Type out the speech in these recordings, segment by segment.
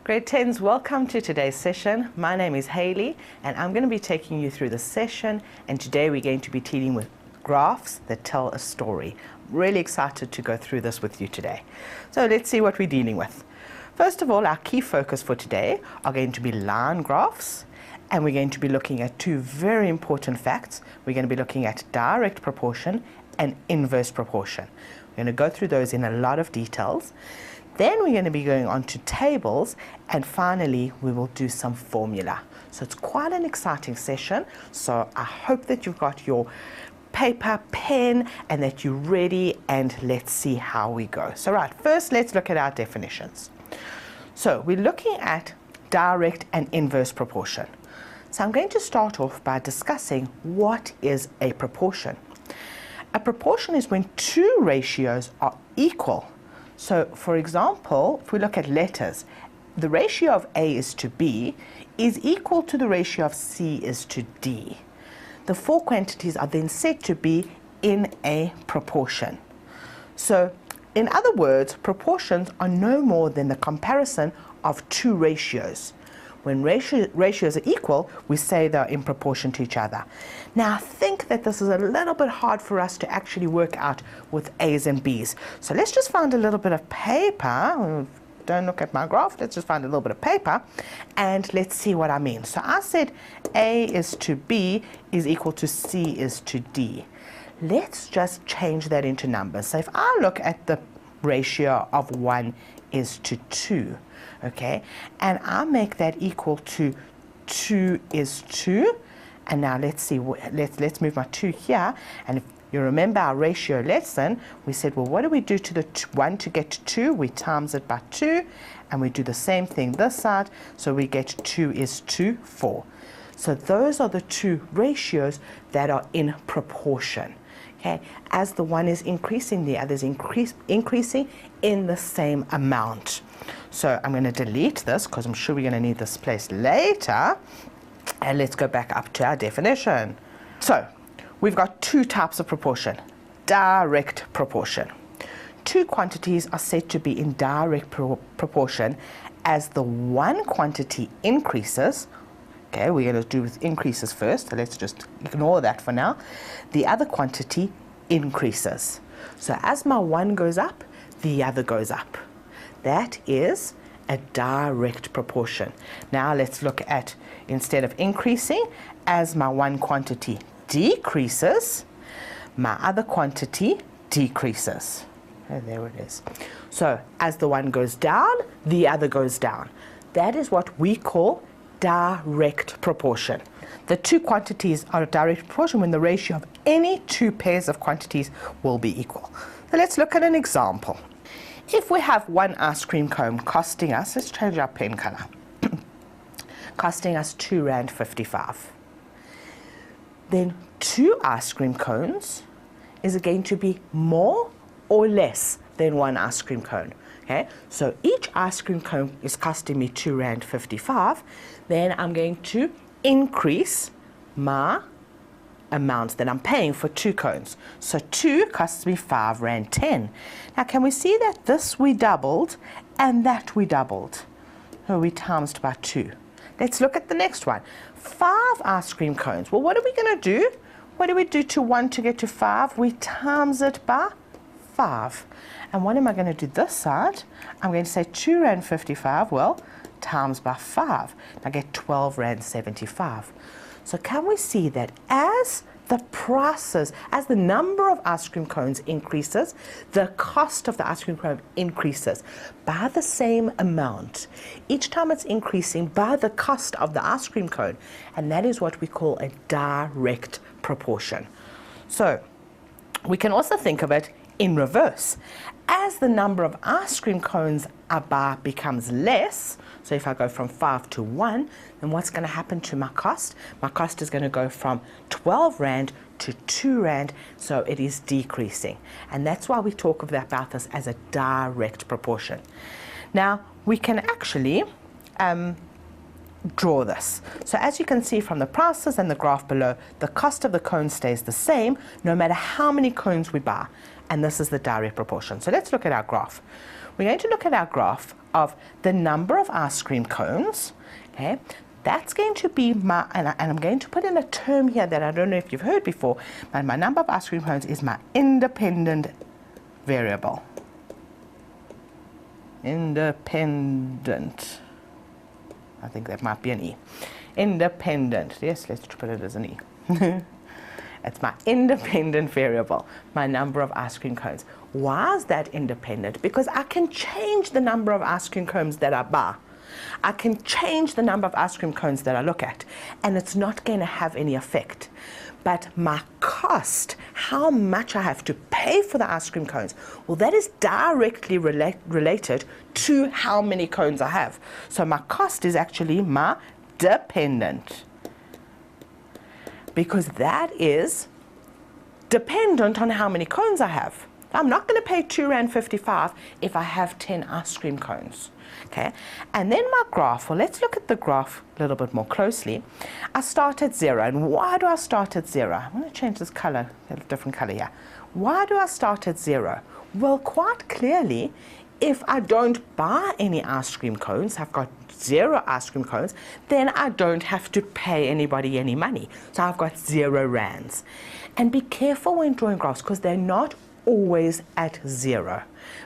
Grade 10s, welcome to today's session. My name is Hayley and I'm going to be taking you through the session, and today we're going to be dealing with graphs that tell a story. I'm really excited to go through this with you today. So let's see what we're dealing with. First of all, our key focus for today are going to be line graphs, and we're going to be looking at two very important facts. We're going to be looking at direct proportion and inverse proportion. We're going to go through those in a lot of details. Then we're going to be going on to tables, and finally we will do some formula. So it's quite an exciting session, so I hope that you've got your paper, pen, and that you're ready, and let's see how we go. So right, first let's look at our definitions. So we're looking at direct and inverse proportion. So I'm going to start off by discussing what is a proportion. A proportion is when two ratios are equal. So, for example, if we look at letters, the ratio of A is to B is equal to the ratio of C is to D. The four quantities are then said to be in a proportion. So, in other words, proportions are no more than the comparison of two ratios. When ratios are equal, we say they're in proportion to each other. Now, I think that this is a little bit hard for us to actually work out with A's and B's. So let's just find a little bit of paper. Don't look at my graph. Let's just find a little bit of paper, and let's see what I mean. So I said A is to B is equal to C is to D. Let's just change that into numbers. So if I look at the ratio of 1 is to 2, okay, and I make that equal to 2 is 2, and now let's see, let's move my 2 here, and if you remember our ratio lesson, we said, well, what do we do to the 1 to get to 2? We times it by 2, and we do the same thing this side, so we get 2 is to 4. So those are the two ratios that are in proportion. Okay, as the one is increasing, the other is increasing in the same amount. So I'm going to delete this because I'm sure we're going to need this place later. And let's go back up to our definition. So we've got two types of proportion. Direct proportion. Two quantities are said to be in direct proportion as the one quantity increases. Okay, we're going to do with increases first, so let's just ignore that for now. The other quantity increases. So as my one goes up, the other goes up. That is a direct proportion. Now let's look at, instead of increasing, as my one quantity decreases, my other quantity decreases. And there it is. So as the one goes down, the other goes down. That is what we call direct proportion. The two quantities are a direct proportion when the ratio of any two pairs of quantities will be equal. So let's look at an example. If we have one ice cream cone costing us, let's change our pen color, costing us R2.55, then two ice cream cones is going to be more or less than one ice cream cone. Okay, so each ice cream cone is costing me R2.55, then I'm going to increase my amount that I'm paying for two cones. So 2 costs me R5.10. Now can we see that this we doubled and that we doubled? So we times by 2. Let's look at the next one. 5 ice cream cones. Well, what are we going to do? What do we do to 1 to get to 5? We times it by 5. And what am I going to do this side? I'm going to say R2.55, well, times by 5. I get R12.75. So can we see that as the prices, as the number of ice cream cones increases, the cost of the ice cream cone increases by the same amount. Each time it's increasing by the cost of the ice cream cone, and that is what we call a direct proportion. So we can also think of it in reverse. As the number of ice cream cones I buy becomes less, so if I go from 5 to 1, then what's going to happen to my cost? My cost is going to go from 12 Rand to 2 Rand, so it is decreasing. And that's why we talk about this as a direct proportion. Now, we can actually draw this. So as you can see from the prices and the graph below, the cost of the cone stays the same no matter how many cones we buy. And this is the direct proportion. So let's look at our graph. We're going to look at our graph of the number of ice cream cones, okay, that's going to be my, and I'm going to put in a term here that I don't know if you've heard before, but my number of ice cream cones is my independent variable. Independent. I think that might be an E. Independent. Yes, let's put it as an E. It's my independent variable, my number of ice cream cones. Why is that independent? Because I can change the number of ice cream cones that I buy. I can change the number of ice cream cones that I look at, and it's not going to have any effect. But my cost, how much I have to pay for the ice cream cones, well, that is directly related to how many cones I have. So my cost is actually my dependent, because that is dependent on how many cones I have. I'm not going to pay R2.55 if I have 10 ice cream cones. Okay, and then my graph, well, let's look at the graph a little bit more closely. I start at 0, and why do I start at 0? I'm going to change this color, a different color here. Why do I start at 0? Well, quite clearly, if I don't buy any ice cream cones, I've got 0 ice cream cones, then I don't have to pay anybody any money. So I've got 0 rands. And be careful when drawing graphs, because they're not always at 0.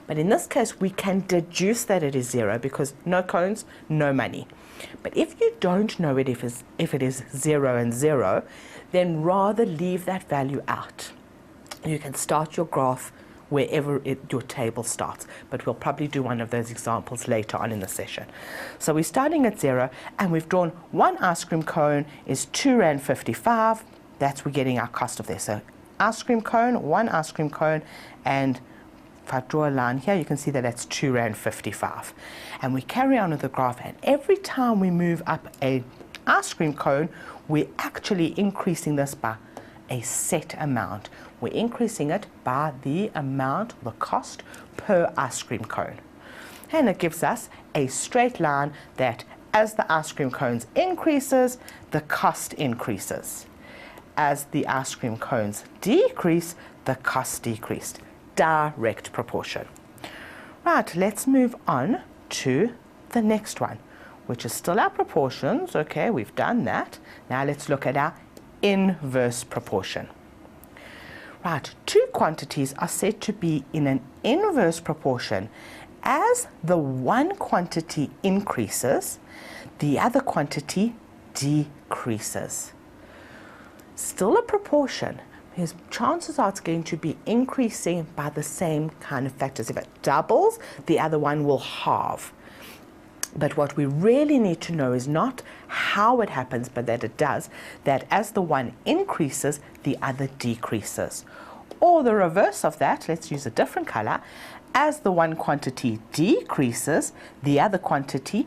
But in this case, we can deduce that it is 0 because no cones, no money. But if you don't know it, if it is 0 and 0, then rather leave that value out. You can start your graph wherever your table starts, but we'll probably do one of those examples later on in the session. So we're starting at 0, and we've drawn one ice cream cone is R2.55. That's we're getting our cost of this. So ice cream cone, one ice cream cone, and if I draw a line here, you can see that that's R2.55. And we carry on with the graph, and every time we move up a ice cream cone, we're actually increasing this by a set amount. We're increasing it by the amount, the cost per ice cream cone. And it gives us a straight line that as the ice cream cones increases, the cost increases. As the ice cream cones decrease, the cost decreased. Direct proportion. Right, let's move on to the next one, which is still our proportions. Okay, we've done that. Now let's look at our inverse proportion. Right, two quantities are said to be in an inverse proportion. As the one quantity increases, the other quantity decreases. Still a proportion, because chances are it's going to be increasing by the same kind of factors. If it doubles, the other one will halve. But what we really need to know is not how it happens, but that it does, that as the one increases, the other decreases. Or the reverse of that, let's use a different color. As the one quantity decreases, the other quantity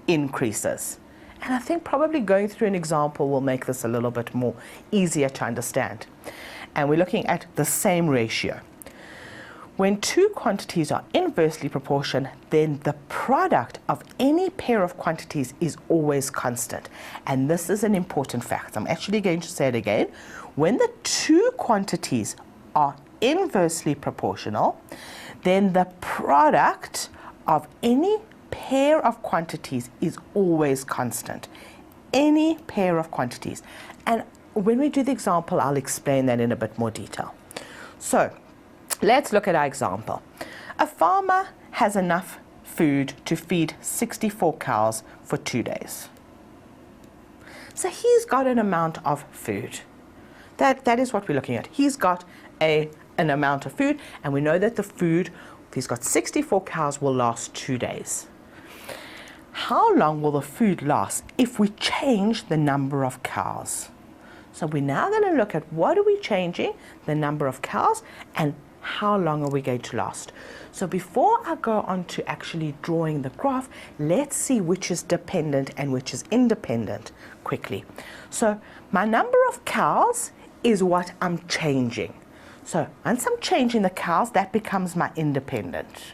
increases. And I think probably going through an example will make this a little bit more easier to understand. And we're looking at the same ratio. When two quantities are inversely proportional, then the product of any pair of quantities is always constant. And this is an important fact. I'm actually going to say it again. When the two quantities are inversely proportional, then the product of any pair of quantities is always constant. Any pair of quantities. And when we do the example, I'll explain that in a bit more detail. So let's look at our example. A farmer has enough food to feed 64 cows for 2 days. So he's got an amount of food. That is what we're looking at. He's got an amount of food, and we know that the food, if he's got 64 cows, will last 2 days. How long will the food last if we change the number of cows? So we're now going to look at what are we changing, the number of cows, and how long are we going to last. So before I go on to actually drawing the graph, let's see which is dependent and which is independent quickly. So my number of cows is what I'm changing. So once I'm changing the cows, that becomes my independent.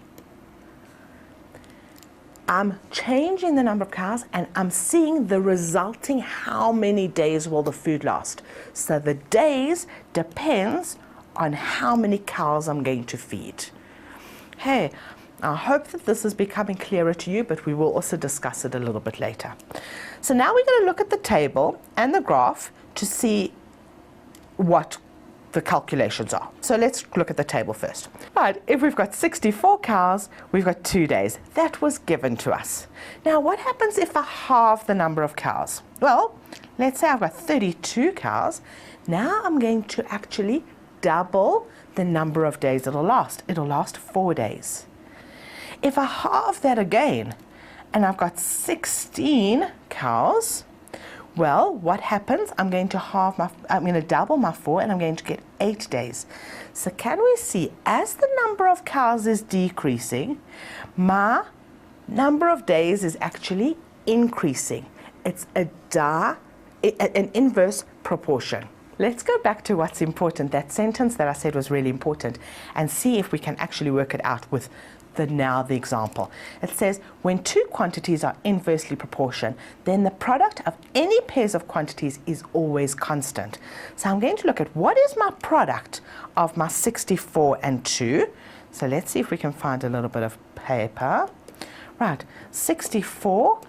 I'm changing the number of cows, and I'm seeing the resulting how many days will the food last. So the days depends on how many cows I'm going to feed. Hey, I hope that this is becoming clearer to you, but we will also discuss it a little bit later. So now we're going to look at the table and the graph to see what the calculations are. So let's look at the table first. Right, if we've got 64 cows, we've got 2 days. That was given to us. Now, what happens if I halve the number of cows? Well, let's say I've got 32 cows. Now I'm going to actually double the number of days it'll last. It'll last 4 days. If I halve that again, and I've got 16 cows, well, what happens? I'm going to double my 4 and I'm going to get 8 days. So can we see, as the number of cows is decreasing, my number of days is actually increasing. It's an inverse proportion. Let's go back to what's important, that sentence that I said was really important, and see if we can actually work it out with the example. It says, when two quantities are inversely proportional, then the product of any pairs of quantities is always constant. So I'm going to look at what is my product of my 64 and 2. So let's see if we can find a little bit of paper. Right, 64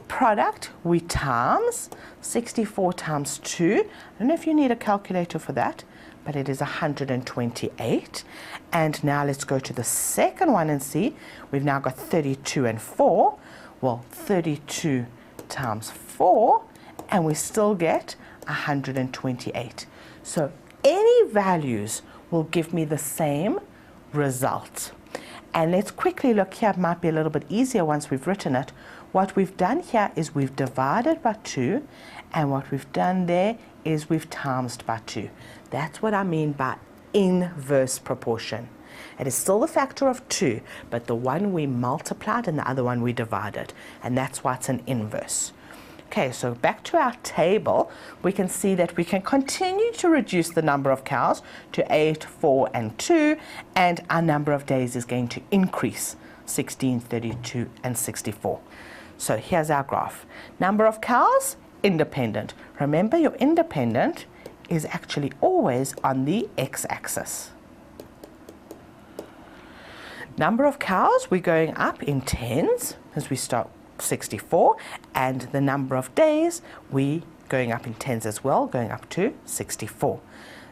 product, we times 64 times 2. I don't know if you need a calculator for that, but it is 128. And now let's go to the second one and see. We've now got 32 and 4. Well, 32 times 4, and we still get 128. So any values will give me the same result. And let's quickly look here. It might be a little bit easier once we've written it. What we've done here is we've divided by 2, and what we've done there is we've times by 2. That's what I mean by inverse proportion. It is still the factor of 2, but the one we multiplied and the other one we divided, and that's why it's an inverse. Okay, so back to our table, we can see that we can continue to reduce the number of cows to 8, 4, and 2, and our number of days is going to increase, 16, 32, and 64. So here's our graph. Number of cows, independent. Remember, your independent is actually always on the x-axis. Number of cows, we're going up in tens as we start 64, and the number of days, we going up in tens as well, going up to 64.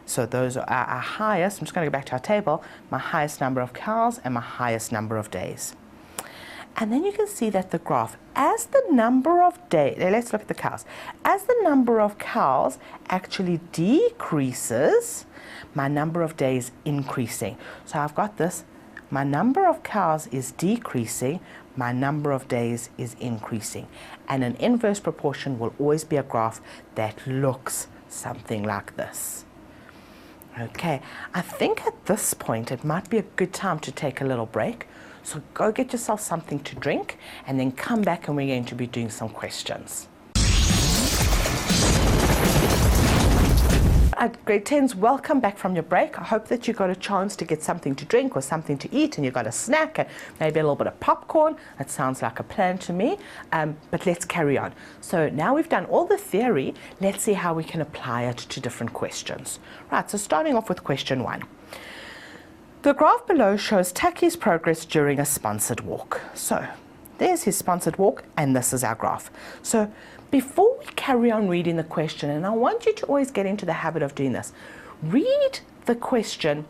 So those are our highest. I'm just going to go back to our table, my highest number of cows and my highest number of days. And then you can see that the graph, as the number of days, let's look at the cows. As the number of cows actually decreases, my number of days increasing. So I've got this, my number of cows is decreasing, my number of days is increasing. And an inverse proportion will always be a graph that looks something like this. Okay, I think at this point it might be a good time to take a little break. So go get yourself something to drink and then come back and we're going to be doing some questions. Grade 10s, welcome back from your break. I hope that you got a chance to get something to drink or something to eat, and you got a snack and maybe a little bit of popcorn. That sounds like a plan to me, but let's carry on. So now we've done all the theory, let's see how we can apply it to different questions. Right, so starting off with question 1. The graph below shows Taki's progress during a sponsored walk. So there's his sponsored walk, and this is our graph. So before we carry on reading the question, and I want you to always get into the habit of doing this, read the question,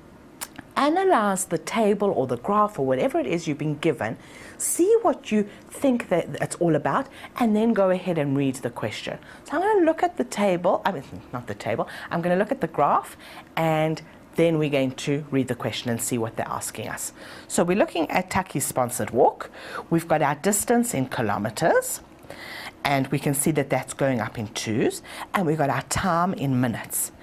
analyze the table or the graph or whatever it is you've been given, see what you think that it's all about, and then go ahead and read the question. So I'm going to look at the table, not the table, I'm going to look at the graph, and then we're going to read the question and see what they're asking us. So we're looking at Taki's sponsored walk. We've got our distance in kilometers, and we can see that that's going up in 2s, and we've got our time in minutes.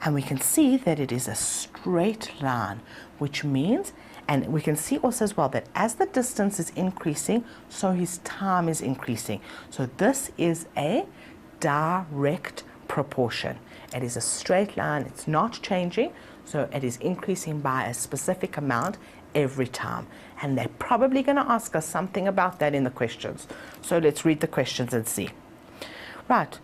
And we can see that it is a straight line, which means, and we can see also as well that as the distance is increasing, so his time is increasing. So this is a direct proportion. It is a straight line, it's not changing, so it is increasing by a specific amount every time. And they're probably going to ask us something about that in the questions. So let's read the questions and see. Right,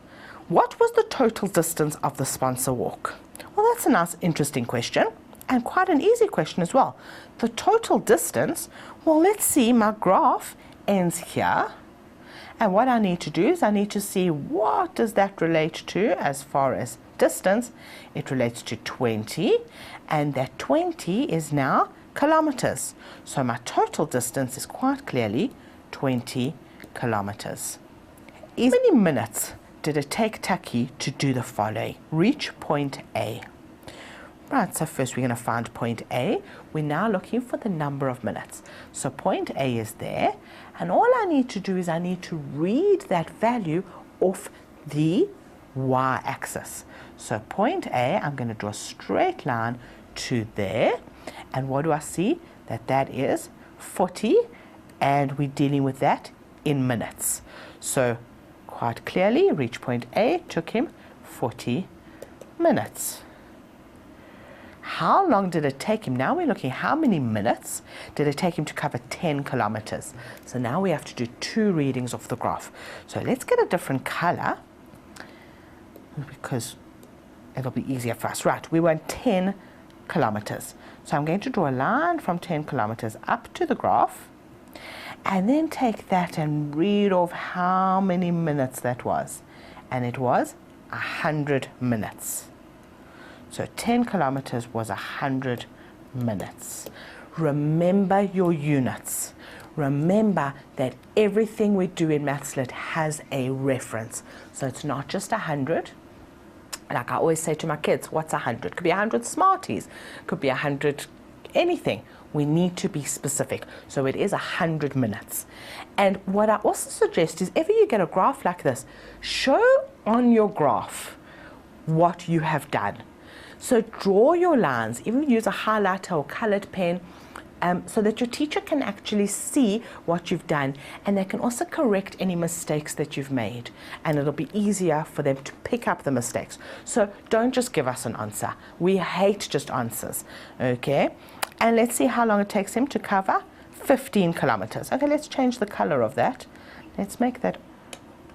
what was the total distance of the sponsor walk? Well, that's a nice, interesting question. And quite an easy question as well. The total distance, well, let's see, my graph ends here. And what I need to do is I need to see what does that relate to as far as distance. It relates to 20, and that 20 is now kilometers. So my total distance is quite clearly 20 kilometers. How many minutes did it take Taki to do the following? Reach point A. Right, so first we're going to find point A. We're now looking for the number of minutes. So point A is there, and all I need to do is I need to read that value off the y-axis. So point A, I'm going to draw a straight line to there, and what do I see? That is 40, and we're dealing with that in minutes. So quite clearly, reach point A took him 40 minutes. How long did it take him? Now we're looking how many minutes did it take him to cover 10 kilometers. So now we have to do 2 readings of the graph. So let's get a different color because it'll be easier for us. Right, we want 10 kilometers. So I'm going to draw a line from 10 kilometers up to the graph and then take that and read off how many minutes that was. And it was 100 minutes. So 10 kilometers was 100 minutes. Remember your units. Remember that everything we do in MathsLit has a reference. So it's not just 100. Like I always say to my kids, what's 100? Could be 100 Smarties. Could be 100 anything. We need to be specific. So it is 100 minutes. And what I also suggest is if you get a graph like this, show on your graph what you have done. So draw your lines, even use a highlighter or colored pen, so that your teacher can actually see what you've done, and they can also correct any mistakes that you've made, and it'll be easier for them to pick up the mistakes. So don't just give us an answer. We hate just answers, okay? And let's see how long it takes him to cover 15 kilometers. Okay, let's change the color of that. Let's make that,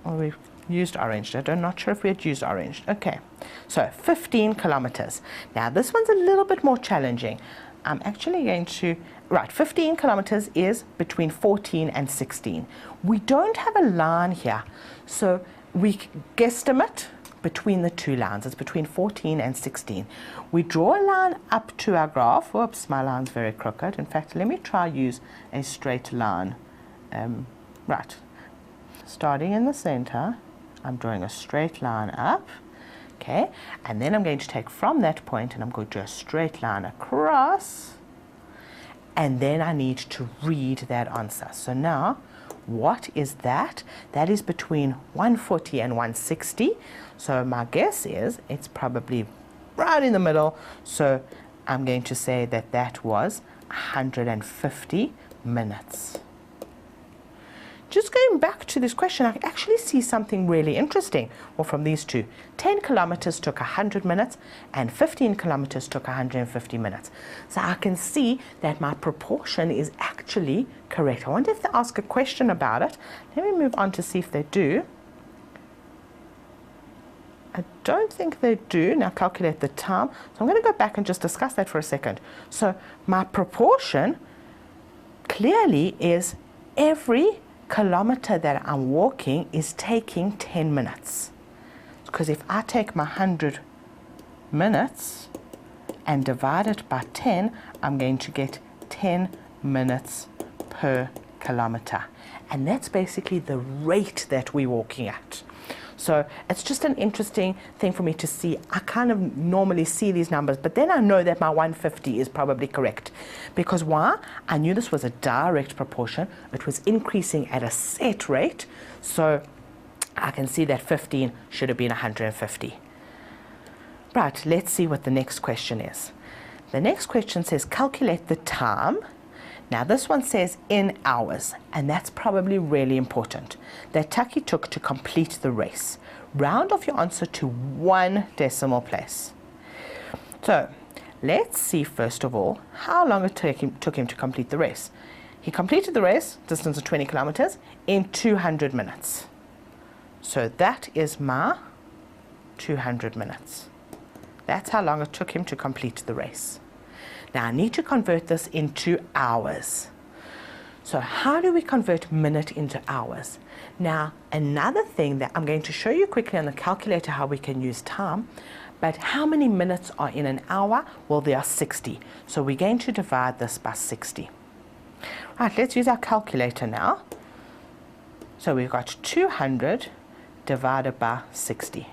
oh, we've used orange. I'm not sure if we had used orange. Okay, so 15 kilometers. Now this one's a little bit more challenging. I'm actually going to, right, 15 kilometers is between 14 and 16. We don't have a line here, so we guesstimate between the 2 lines. It's between 14 and 16. We draw a line up to our graph. Whoops, my line's very crooked. In fact, let me try use a straight line. Right, starting in the center, I'm drawing a straight line up. Okay, and then I'm going to take from that point and I'm going to do a straight line across, and then I need to read that answer. So now, what is that? That is between 140 and 160. So my guess is it's probably right in the middle. So I'm going to say that that was 150 minutes. Just going back to this question, I actually see something really interesting. Well, from these two, 10 kilometers took 100 minutes and 15 kilometers took 150 minutes. So I can see that my proportion is actually correct. I wonder if they ask a question about it. Let me move on to see if they do. I don't think they do. Now calculate the time. So I'm going to go back and just discuss that for a second. So my proportion clearly is every kilometer that I'm walking is taking 10 minutes. Because if I take my 100 minutes and divide it by 10, I'm going to get 10 minutes per kilometer. And that's basically the rate that we're walking at. So it's just an interesting thing for me to see. I kind of normally see these numbers, but then I know that my 150 is probably correct. Because why? I knew this was a direct proportion. It was increasing at a set rate. So I can see that 15 should have been 150. Right, let's see what the next question is. The next question says calculate the time. Now this one says in hours, and that's probably really important, that Taki took to complete the race. Round off your answer to 1 decimal place. So let's see first of all how long it took him to complete the race. He completed the race, distance of 20 kilometers, in 200 minutes. So that is my 200 minutes. That's how long it took him to complete the race. Now I need to convert this into hours. So how do we convert minute into hours? Now, another thing that I'm going to show you quickly on the calculator how we can use time, but how many minutes are in an hour? Well, there are 60. So we're going to divide this by 60. Right, let's use our calculator now. So we've got 200 divided by 60.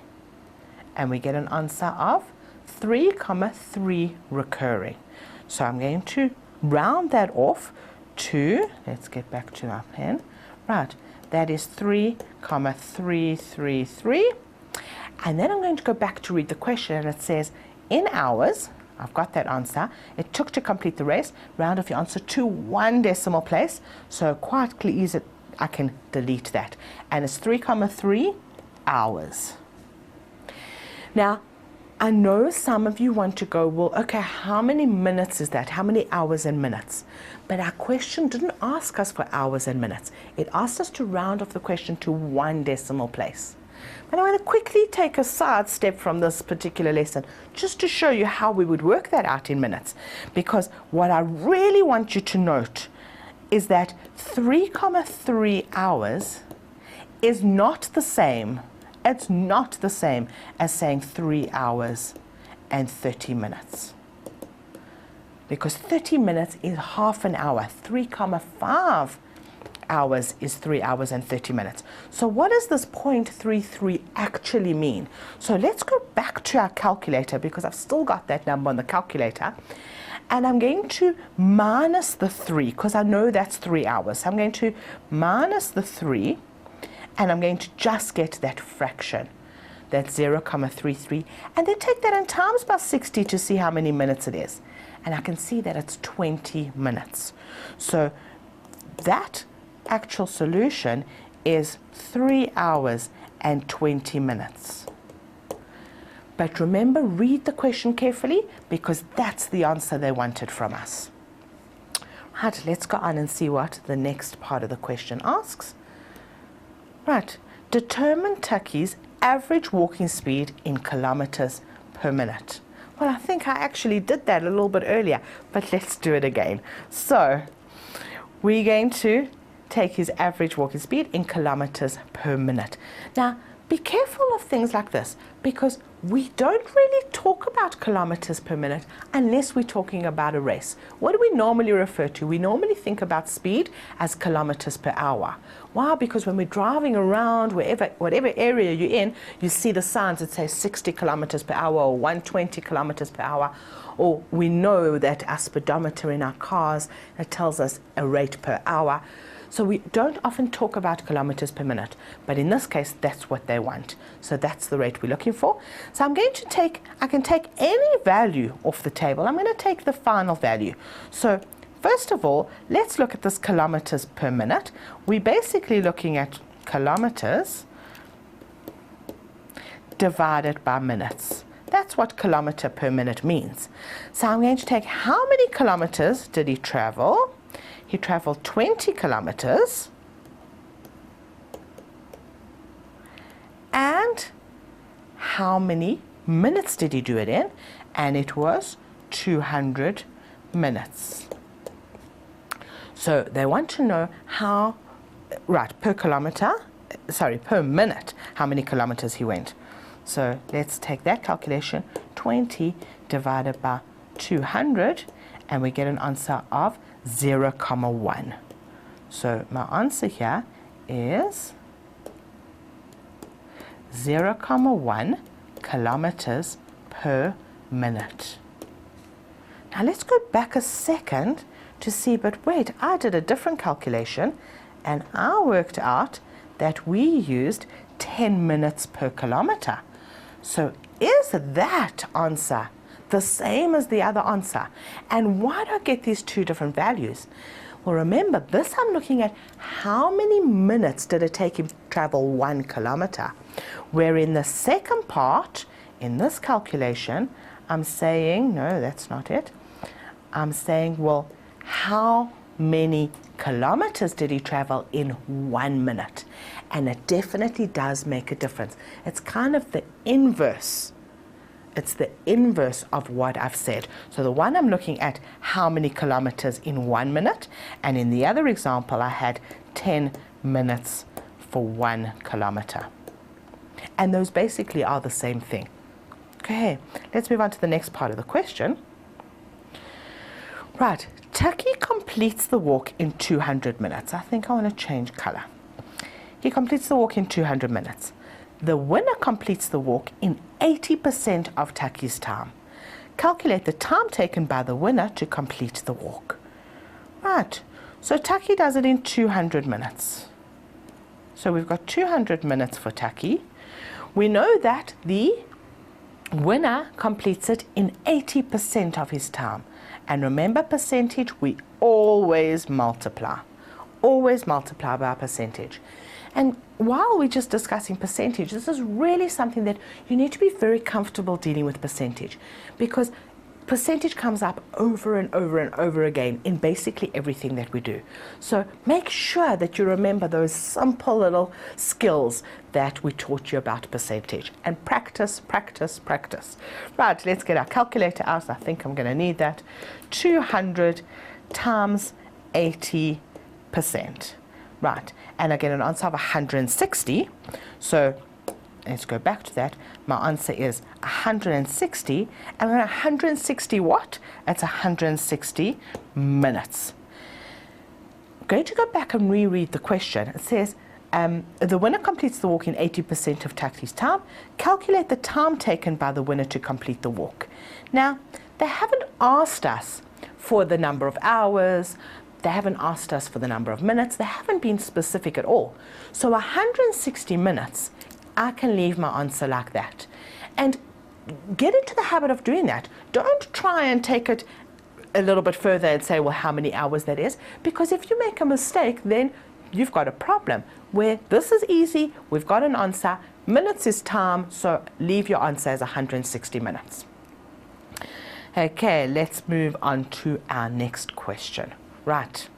And we get an answer of 3,3 recurring. So I'm going to round that off to, let's get back to our pen. Right, that is 3,333. And then I'm going to go back to read the question, and it says, in hours, I've got that answer. It took to complete the race. Round off your answer to 1 decimal place. So quite easy, I can delete that. And it's 3,3 hours. Now, I know some of you want to go, well, okay, how many minutes is that? How many hours and minutes? But our question didn't ask us for hours and minutes. It asked us to round off the question to 1 decimal place. But I want to quickly take a side step from this particular lesson just to show you how we would work that out in minutes. Because what I really want you to note is that 3,3 hours is not the same. It's not the same as saying 3 hours and 30 minutes. Because 30 minutes is half an hour. 3,5 hours is 3 hours and 30 minutes. So what does this 0.33 actually mean? So let's go back to our calculator, because I've still got that number on the calculator. And I'm going to minus the 3, because I know that's 3 hours. So I'm going to minus the 3, and I'm going to just get that fraction. That's 0,33. And then take that and times by 60 to see how many minutes it is. And I can see that it's 20 minutes. So that actual solution is 3 hours and 20 minutes. But remember, read the question carefully, because that's the answer they wanted from us. Right, let's go on and see what the next part of the question asks. Right, determine Tucky's average walking speed in kilometers per minute. Well, I think I actually did that a little bit earlier, but let's do it again. So we're going to take his average walking speed in kilometers per minute. Now, be careful of things like this, because we don't really talk about kilometers per minute unless we're talking about a race. What do we normally refer to? We normally think about speed as kilometers per hour. Why? Because when we're driving around whatever area you're in, you see the signs that say 60 kilometers per hour or 120 kilometers per hour, or we know that our speedometer in our cars, that tells us a rate per hour. So we don't often talk about kilometers per minute, but in this case, that's what they want. So that's the rate we're looking for. So I'm going to I can take any value off the table. I'm going to take the final value. So first of all, let's look at this kilometers per minute. We're basically looking at kilometers divided by minutes. That's what kilometer per minute means. So I'm going to take how many kilometers did he travel? He traveled 20 kilometers, and how many minutes did he do it in? And it was 200 minutes. So they want to know how, right, per minute, how many kilometers he went. So let's take that calculation, 20 divided by 200, and we get an answer of 0,1. So my answer here is 0,1 kilometers per minute. Now let's go back a second to see, but wait, I did a different calculation, and I worked out that we used 10 minutes per kilometer. So is that answer the same as the other answer? And why do I get these two different values? Well, remember, this I'm looking at how many minutes did it take him to travel 1 kilometer, where in the second part, in this calculation, I'm saying, no, that's not it. I'm saying, well, how many kilometers did he travel in 1 minute? And it definitely does make a difference. It's kind of the inverse It's the inverse of what I've said. So the one I'm looking at how many kilometers in 1 minute, and in the other example I had 10 minutes for 1 kilometer. And those basically are the same thing. Okay, let's move on to the next part of the question. Right, Taki completes the walk in 200 minutes. I think I want to change color. He completes the walk in 200 minutes. The winner completes the walk in 80% of Taki's time. Calculate the time taken by the winner to complete the walk. Right, so Taki does it in 200 minutes. So we've got 200 minutes for Taki. We know that the winner completes it in 80% of his time. And remember percentage, we always multiply. Always multiply by a percentage. And while we're just discussing percentage, this is really something that you need to be very comfortable dealing with percentage, because percentage comes up over and over and over again in basically everything that we do. So make sure that you remember those simple little skills that we taught you about percentage, and practice, practice, practice. Right, let's get our calculator out. I think I'm going to need that. 200 times 80%. Right, and I get an answer of 160. So let's go back to that. My answer is 160, and 160 what? That's 160 minutes. I'm going to go back and reread the question. It says, the winner completes the walk in 80% of Taki's time. Calculate the time taken by the winner to complete the walk. Now, they haven't asked us for the number of hours. They haven't asked us for the number of minutes. They haven't been specific at all. So 160 minutes, I can leave my answer like that. And get into the habit of doing that. Don't try and take it a little bit further and say, well, how many hours that is? Because if you make a mistake, then you've got a problem. Where this is easy, we've got an answer. Minutes is time, so leave your answer as 160 minutes. Okay, let's move on to our next question. Right.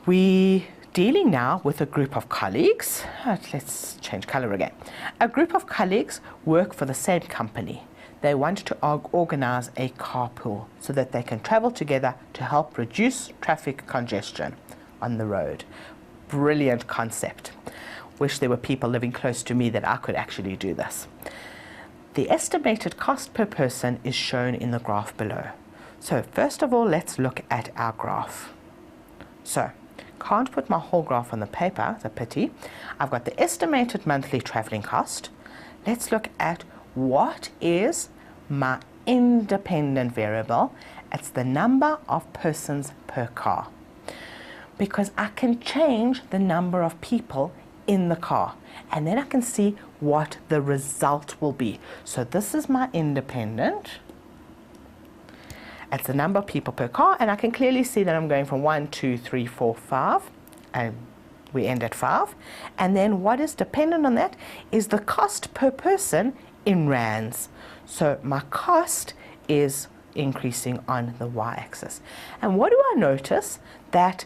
We're dealing now with a group of colleagues. Let's change color again. A group of colleagues work for the same company. They want to organize a carpool so that they can travel together to help reduce traffic congestion on the road. Brilliant concept. Wish there were people living close to me that I could actually do this. The estimated cost per person is shown in the graph below. So first of all, let's look at our graph. So, can't put my whole graph on the paper, it's a pity. I've got the estimated monthly traveling cost. Let's look at what is my independent variable. It's the number of persons per car. Because I can change the number of people in the car, and then I can see what the result will be. So this is my independent. It's the number of people per car, and I can clearly see that I'm going from 1, 2, 3, 4, 5, and we end at 5. And then what is dependent on that is the cost per person in rands. So my cost is increasing on the y-axis. And what do I notice? That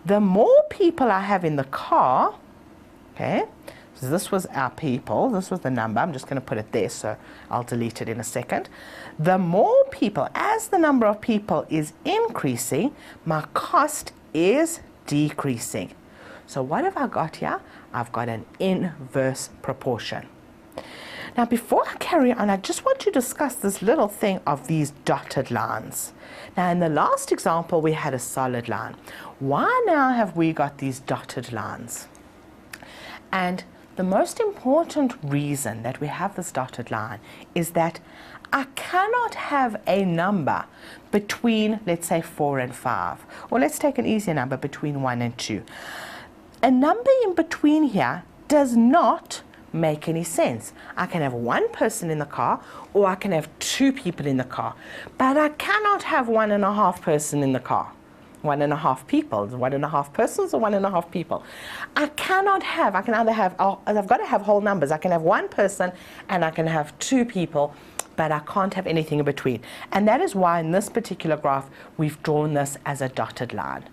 the more people I have in the car, okay, so this was our people, this was the number, I'm just going to put it there, so I'll delete it in a second. The more people, as the number of people is increasing, my cost is decreasing. So what have I got here? I've got an inverse proportion. Now before I carry on, I just want to discuss this little thing of these dotted lines. Now in the last example we had a solid line. Why now have we got these dotted lines? And the most important reason that we have this dotted line is that I cannot have a number between, let's say, 4 and 5. Or let's take an easier number, between 1 and 2. A number in between here does not make any sense. I can have one person in the car, or I can have 2 people in the car. But I cannot have 1.5 person in the car. 1.5 people, 1.5 persons, or 1.5 people. I cannot have, I can either have, I've got to have whole numbers. I can have 1 person and I can have 2 people, but I can't have anything in between. And that is why in this particular graph, we've drawn this as a dotted line.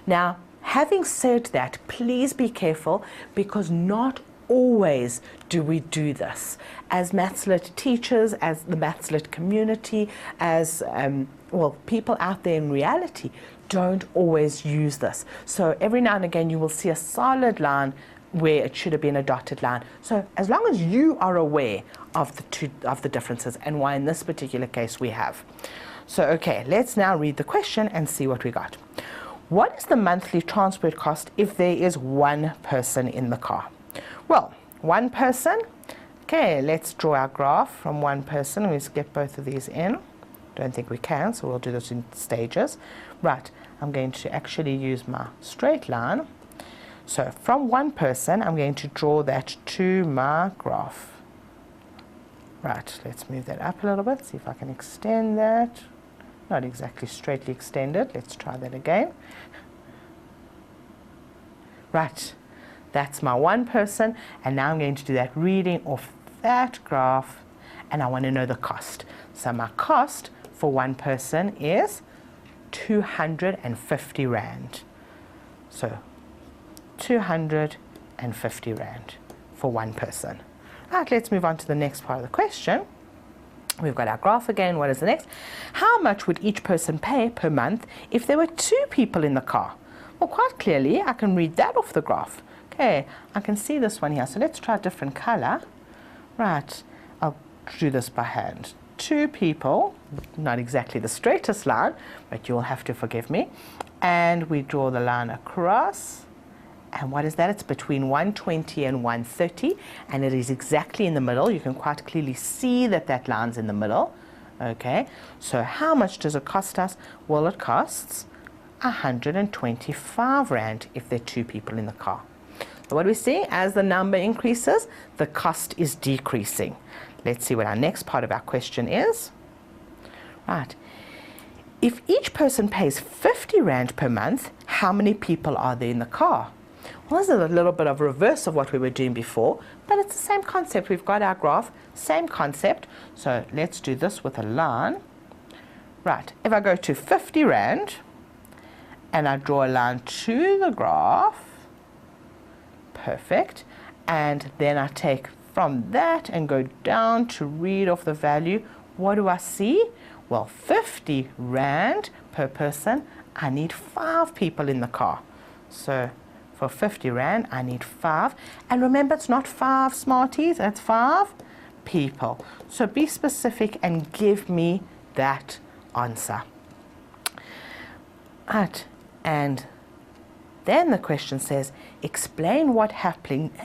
Now, having said that, please be careful, because not always do we do this. As Maths Lit teachers, as the Maths Lit community, as people out there in reality don't always use this. So every now and again you will see a solid line where it should have been a dotted line. So as long as you are aware of the differences and why in this particular case we have. So okay, let's now read the question and see what we got. What is the monthly transport cost if there is one person in the car? Well, one person, okay, let's draw our graph from one person. Let's get both of these in. Don't think we can, so we'll do this in stages. Right, I'm going to actually use my straight line. So from one person, I'm going to draw that to my graph. Right, let's move that up a little bit, see if I can extend that. Not exactly straightly extended. Let's try that again. Right, that's my one person, and now I'm going to do that reading off that graph, and I want to know the cost. So my cost for one person is 250 Rand. So 250 Rand for one person. Right, let's move on to the next part of the question. We've got our graph again. What is the next? How much would each person pay per month if there were two people in the car? Well, quite clearly, I can read that off the graph. Okay, I can see this one here. So let's try a different color. Right, I'll do this by hand. Two people, not exactly the straightest line, but you'll have to forgive me. And we draw the line across. And what is that? It's between 120 and 130, and it is exactly in the middle. You can quite clearly see that that line's in the middle. Okay, so how much does it cost us? Well, it costs 125 Rand if there are two people in the car. So what we see, as the number increases, the cost is decreasing. Let's see what our next part of our question is. Right. If each person pays 50 Rand per month, how many people are there in the car? Well, this is a little bit of a reverse of what we were doing before, but it's the same concept. We've got our graph, same concept. So let's do this with a line. Right, if I go to 50 Rand and I draw a line to the graph, perfect, and then I take from that and go down to read off the value, what do I see? Well, 50 Rand per person, I need 5 people in the car. So for 50 Rand, I need 5. And remember, it's not 5 Smarties, it's 5 people. So be specific and give me that answer. Right, and then the question says, explain what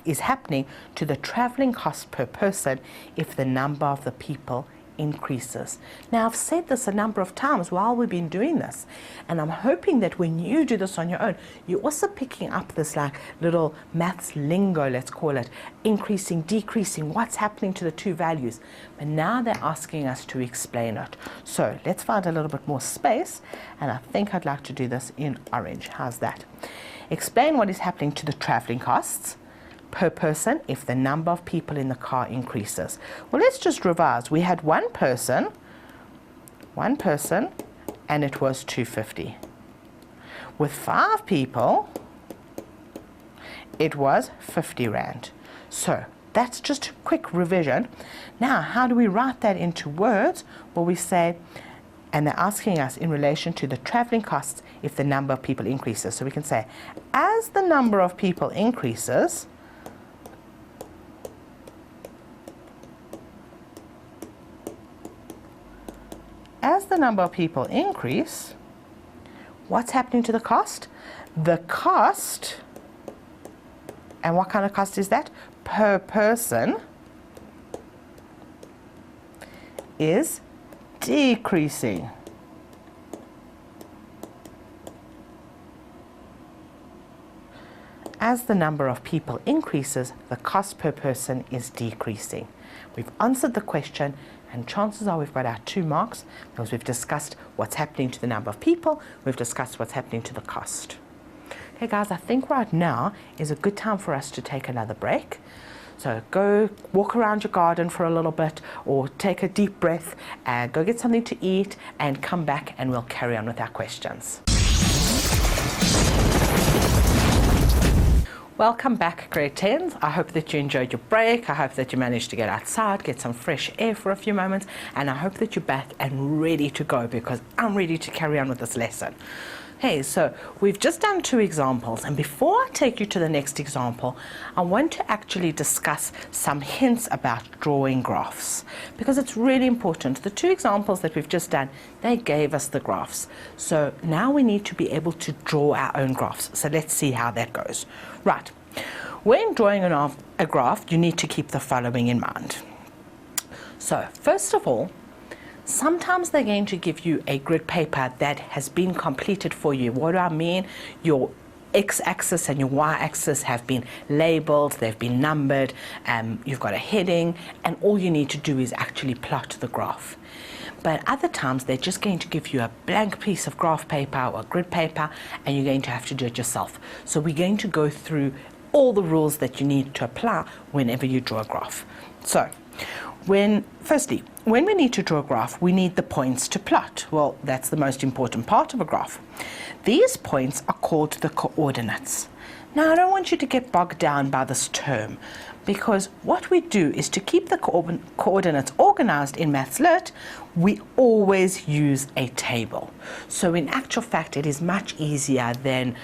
is happening to the traveling cost per person if the number of the people increases. Now, I've said this a number of times while we've been doing this, and I'm hoping that when you do this on your own, you're also picking up this like little maths lingo, let's call it, increasing, decreasing, what's happening to the two values. But now they're asking us to explain it. So let's find a little bit more space, and I think I'd like to do this in orange. How's that? Explain what is happening to the traveling costs per person if the number of people in the car increases. Well, let's just revise. We had one person, and it was 250. With 5 people, it was 50 Rand. So that's just a quick revision. Now, how do we write that into words? Well, we say, and they're asking us in relation to the traveling costs if the number of people increases. So we can say, as the number of people increases, what's happening to the cost? The cost, and what kind of cost is that? Per person is decreasing. As the number of people increases, the cost per person is decreasing. We've answered the question, and chances are we've got our 2 marks because we've discussed what's happening to the number of people, we've discussed what's happening to the cost. Okay guys, I think right now is a good time for us to take another break. So go walk around your garden for a little bit, or take a deep breath and go get something to eat and come back and we'll carry on with our questions. Welcome back, grade 10s. I hope that you enjoyed your break. I hope that you managed to get outside, get some fresh air for a few moments, and I hope that you're back and ready to go, because I'm ready to carry on with this lesson. Hey, so we've just done 2 examples, and before I take you to the next example, I want to actually discuss some hints about drawing graphs, because it's really important. The 2 examples that we've just done, they gave us the graphs. So now we need to be able to draw our own graphs. So let's see how that goes. Right. When drawing a graph, you need to keep the following in mind. So first of all, sometimes they're going to give you a grid paper that has been completed for you. What do I mean? Your x-axis and your y-axis have been labeled, they've been numbered, you've got a heading, and all you need to do is actually plot the graph. But other times they're just going to give you a blank piece of graph paper or grid paper, and you're going to have to do it yourself. So we're going to go through all the rules that you need to apply whenever you draw a graph. So firstly, when we need to draw a graph, we need the points to plot. Well, that's the most important part of a graph. These points are called the coordinates. Now, I don't want you to get bogged down by this term, because what we do is to keep the coordinates organized in Maths Lit, we always use a table. So in actual fact, it is much easier than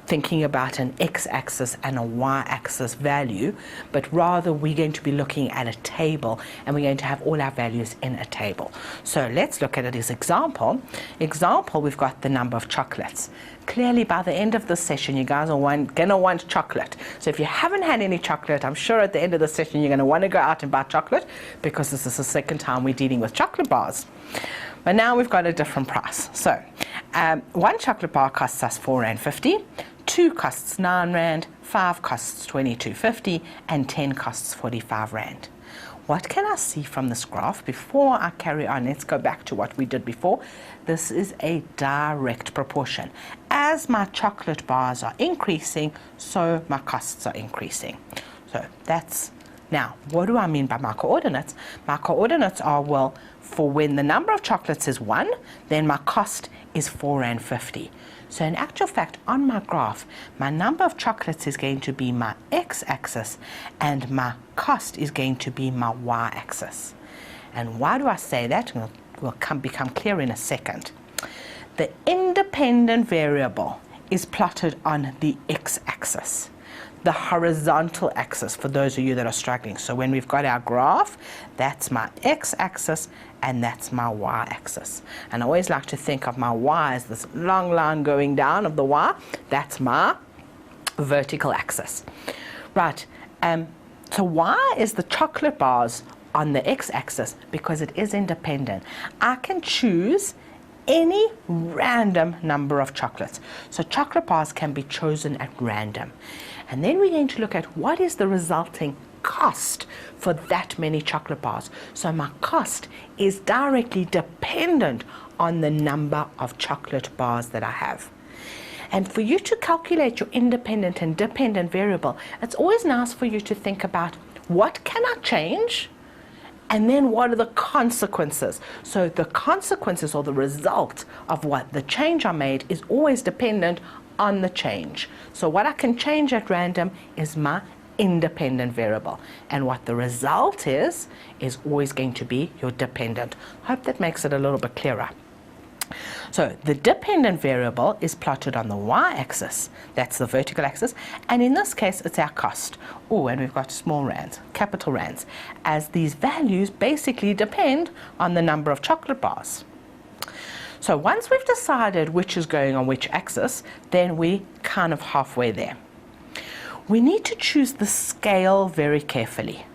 thinking about an x-axis and a y-axis value, but rather we're going to be looking at a table, and we're going to have all our values in a table. So let's look at it as example. We've got the number of chocolates. Clearly, by the end of the session, you guys are going to want chocolate. So if you haven't had any chocolate, I'm sure at the end of the session, you're going to want to go out and buy chocolate, because this is the second time we're dealing with chocolate bars. But now we've got a different price. So 1 chocolate bar costs us R4.50, 2 costs R9, 5 costs R22.50, and 10 costs R45. What can I see from this graph? Before I carry on, let's go back to what we did before. This is a direct proportion. As my chocolate bars are increasing, so my costs are increasing. So that's, now, what do I mean by my coordinates? My coordinates are, well, for when the number of chocolates is 1, then my cost is R4.50. So in actual fact, on my graph, my number of chocolates is going to be my x-axis, and my cost is going to be my y-axis. And why do I say that? We'll become clear in a second. The independent variable is plotted on the x-axis, the horizontal axis, for those of you that are struggling. So when we've got our graph, that's my x-axis and that's my y-axis. And I always like to think of my y as this long line going down of the y. That's my vertical axis. Right, so why is the chocolate bars on the x-axis? Because it is independent. I can choose any random number of chocolates. So chocolate bars can be chosen at random. And then we're going to look at what is the resulting cost for that many chocolate bars. So my cost is directly dependent on the number of chocolate bars that I have. And for you to calculate your independent and dependent variable, it's always nice for you to think about, what can I change? And then what are the consequences? So the consequences, or the result of what the change I made, is always dependent on the change. So what I can change at random is my independent variable. And what the result is always going to be your dependent. I hope that makes it a little bit clearer. So the dependent variable is plotted on the y-axis, that's the vertical axis, and in this case it's our cost. Oh, and we've got small rands, capital rands, as these values basically depend on the number of chocolate bars. So once we've decided which is going on which axis, then we kind of halfway there. We need to choose the scale very carefully.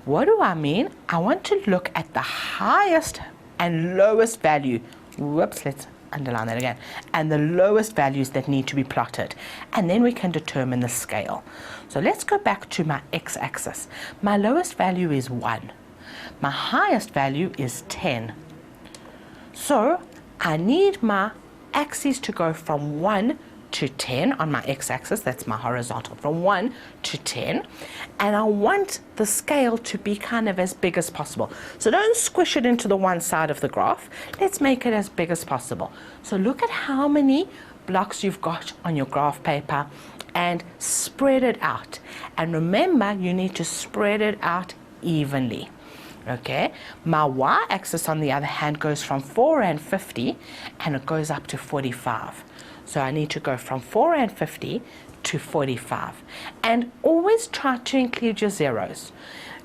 What do I mean? I want to look at the highest and lowest value. Whoops, let's underline that again. And the lowest values that need to be plotted. And then we can determine the scale. So let's go back to my x-axis. My lowest value is 1. My highest value is 10. So I need my axes to go from 1 to 10 on my x-axis, that's my horizontal, from 1 to 10, and I want the scale to be kind of as big as possible. So don't squish it into the one side of the graph, let's make it as big as possible. So look at how many blocks you've got on your graph paper, and spread it out. And remember, you need to spread it out evenly. Okay, my y-axis on the other hand goes from 450 and it goes up to 45. So I need to go from 450 to 45. And always try to include your zeros.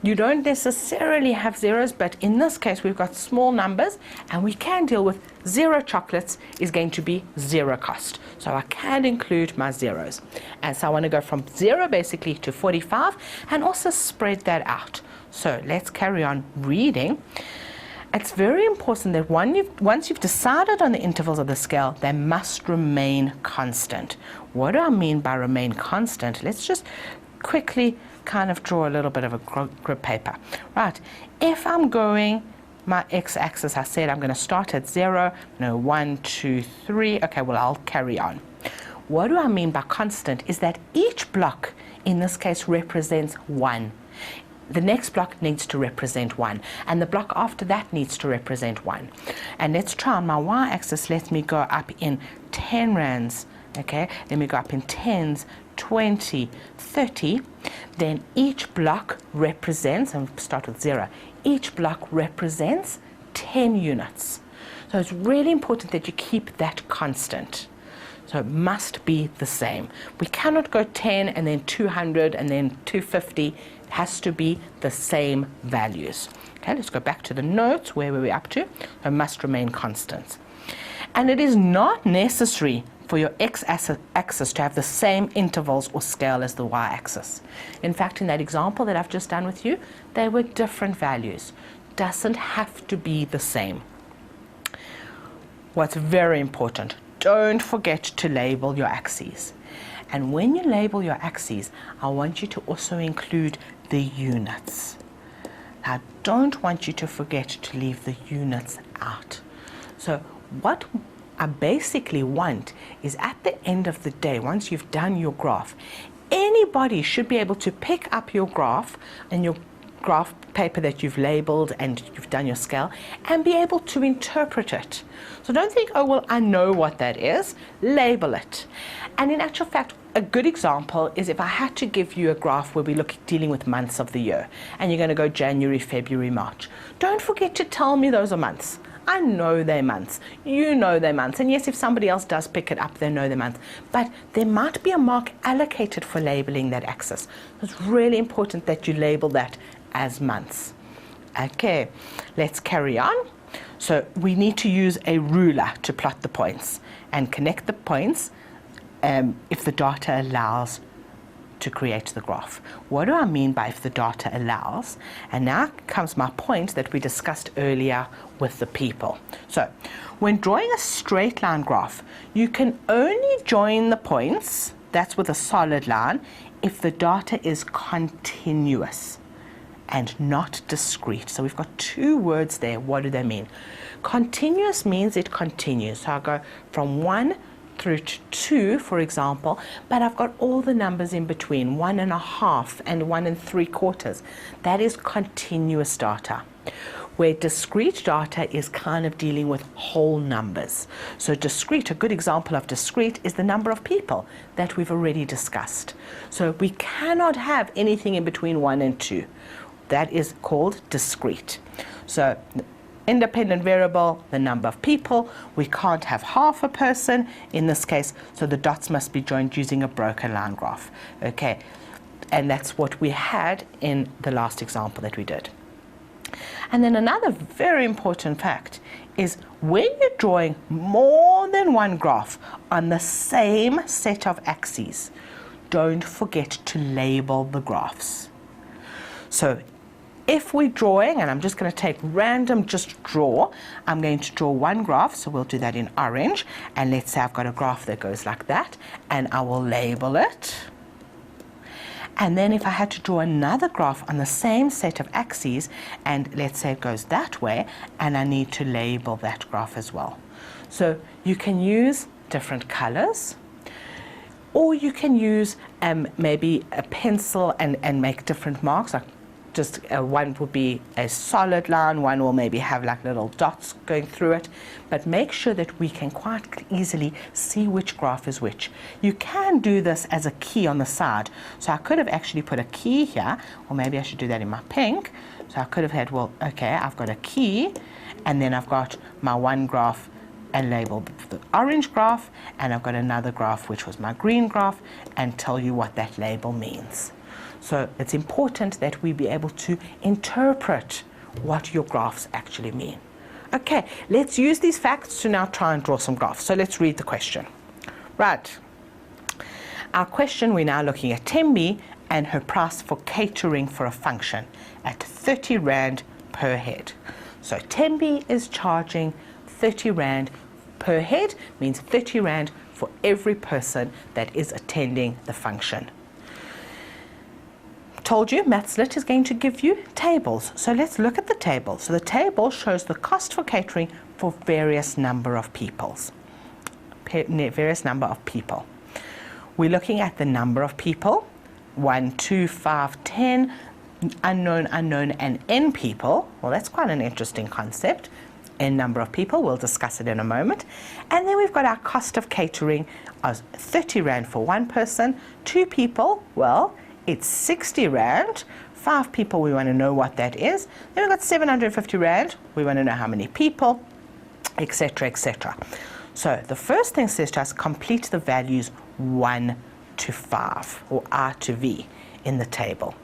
You don't necessarily have zeros, but in this case we've got small numbers and we can deal with 0 chocolates is going to be 0 cost. So I can include my zeros. And so I want to go from 0 basically to 45 and also spread that out. So let's carry on reading. It's very important that once you've decided on the intervals of the scale, they must remain constant. What do I mean by remain constant? Let's just quickly kind of draw a little bit of a grid paper. Right, if I'm going my x-axis, I said I'm going to start at 0, 1, 2, 3. Okay, well, I'll carry on. What do I mean by constant is that each block in this case represents 1. The next block needs to represent 1, and the block after that needs to represent 1. And let's try on my y-axis. Let me go up in 10 rands. Okay, let me go up in 10s, 20, 30. Then each block represents, and start with 0, each block represents 10 units. So it's really important that you keep that constant. So it must be the same. We cannot go 10 and then 200 and then 250. It has to be the same values. Okay, let's go back to the notes. Where were we up to? So it must remain constant. And it is not necessary for your x-axis to have the same intervals or scale as the y-axis. In fact, in that example that I've just done with you, they were different values. Doesn't have to be the same. What's very important, don't forget to label your axes. And when you label your axes, I want you to also include the units. I don't want you to forget to leave the units out. So what I basically want is at the end of the day, once you've done your graph, anybody should be able to pick up your graph and your graph paper that you've labeled and you've done your scale and be able to interpret it. So don't think, oh, well, I know what that is. Label it. And in actual fact, a good example is if I had to give you a graph where we look at dealing with months of the year and you're going to go January, February, March. Don't forget to tell me those are months. I know they're months. You know they're months. And yes, if somebody else does pick it up, they know they're months. But there might be a mark allocated for labeling that axis. It's really important that you label that as months. Okay, let's carry on. So we need to use a ruler to plot the points and connect the points if the data allows to create the graph. What do I mean by if the data allows? And now comes my point that we discussed earlier with the people. So when drawing a straight line graph, you can only join the points, that's with a solid line, if the data is continuous and not discrete. So we've got two words there. What do they mean? Continuous means it continues. So I go from 1 through to 2, for example, but I've got all the numbers in between, 1.5 and 1 3/4. That is continuous data. Where discrete data is kind of dealing with whole numbers. So discrete, a good example of discrete is the number of people that we've already discussed. So we cannot have anything in between 1 and 2. That is called discrete. So independent variable, the number of people. We can't have half a person in this case, so the dots must be joined using a broken line graph. Okay, and that's what we had in the last example that we did. And then another very important fact is when you're drawing more than one graph on the same set of axes, don't forget to label the graphs. So if we're drawing, and I'm just going to take random, just draw, I'm going to draw one graph, so we'll do that in orange, and let's say I've got a graph that goes like that, and I will label it. And then if I had to draw another graph on the same set of axes, and let's say it goes that way, and I need to label that graph as well. So you can use different colors, or you can use maybe a pencil and make different marks, like just one would be a solid line, one will maybe have like little dots going through it, but make sure that we can quite easily see which graph is which. You can do this as a key on the side. So I could have actually put a key here, or maybe I should do that in my pink. So I could have had, well, okay, I've got a key, and then I've got my one graph and label the orange graph, and I've got another graph which was my green graph, and tell you what that label means. So it's important that we be able to interpret what your graphs actually mean. Okay, let's use these facts to now try and draw some graphs. So let's read the question. Right. Our question, we're now looking at Tembi and her price for catering for a function at 30 Rand per head. So Tembi is charging 30 Rand per head, means 30 Rand for every person that is attending the function. Told you Mathslit is going to give you tables. So let's look at the table. So the table shows the cost for catering for various number of people. We're looking at the number of people, 1, 2, 5, 10, unknown, and n people. Well, that's quite an interesting concept. N number of people, we'll discuss it in a moment. And then we've got our cost of catering as 30 Rand for one person, 2 people, well, it's 60 Rand, 5 people, we want to know what that is. Then we've got 750 Rand, we want to know how many people, etc., etc. So the first thing says to us, complete the values 1 to 5, or R to V in the table.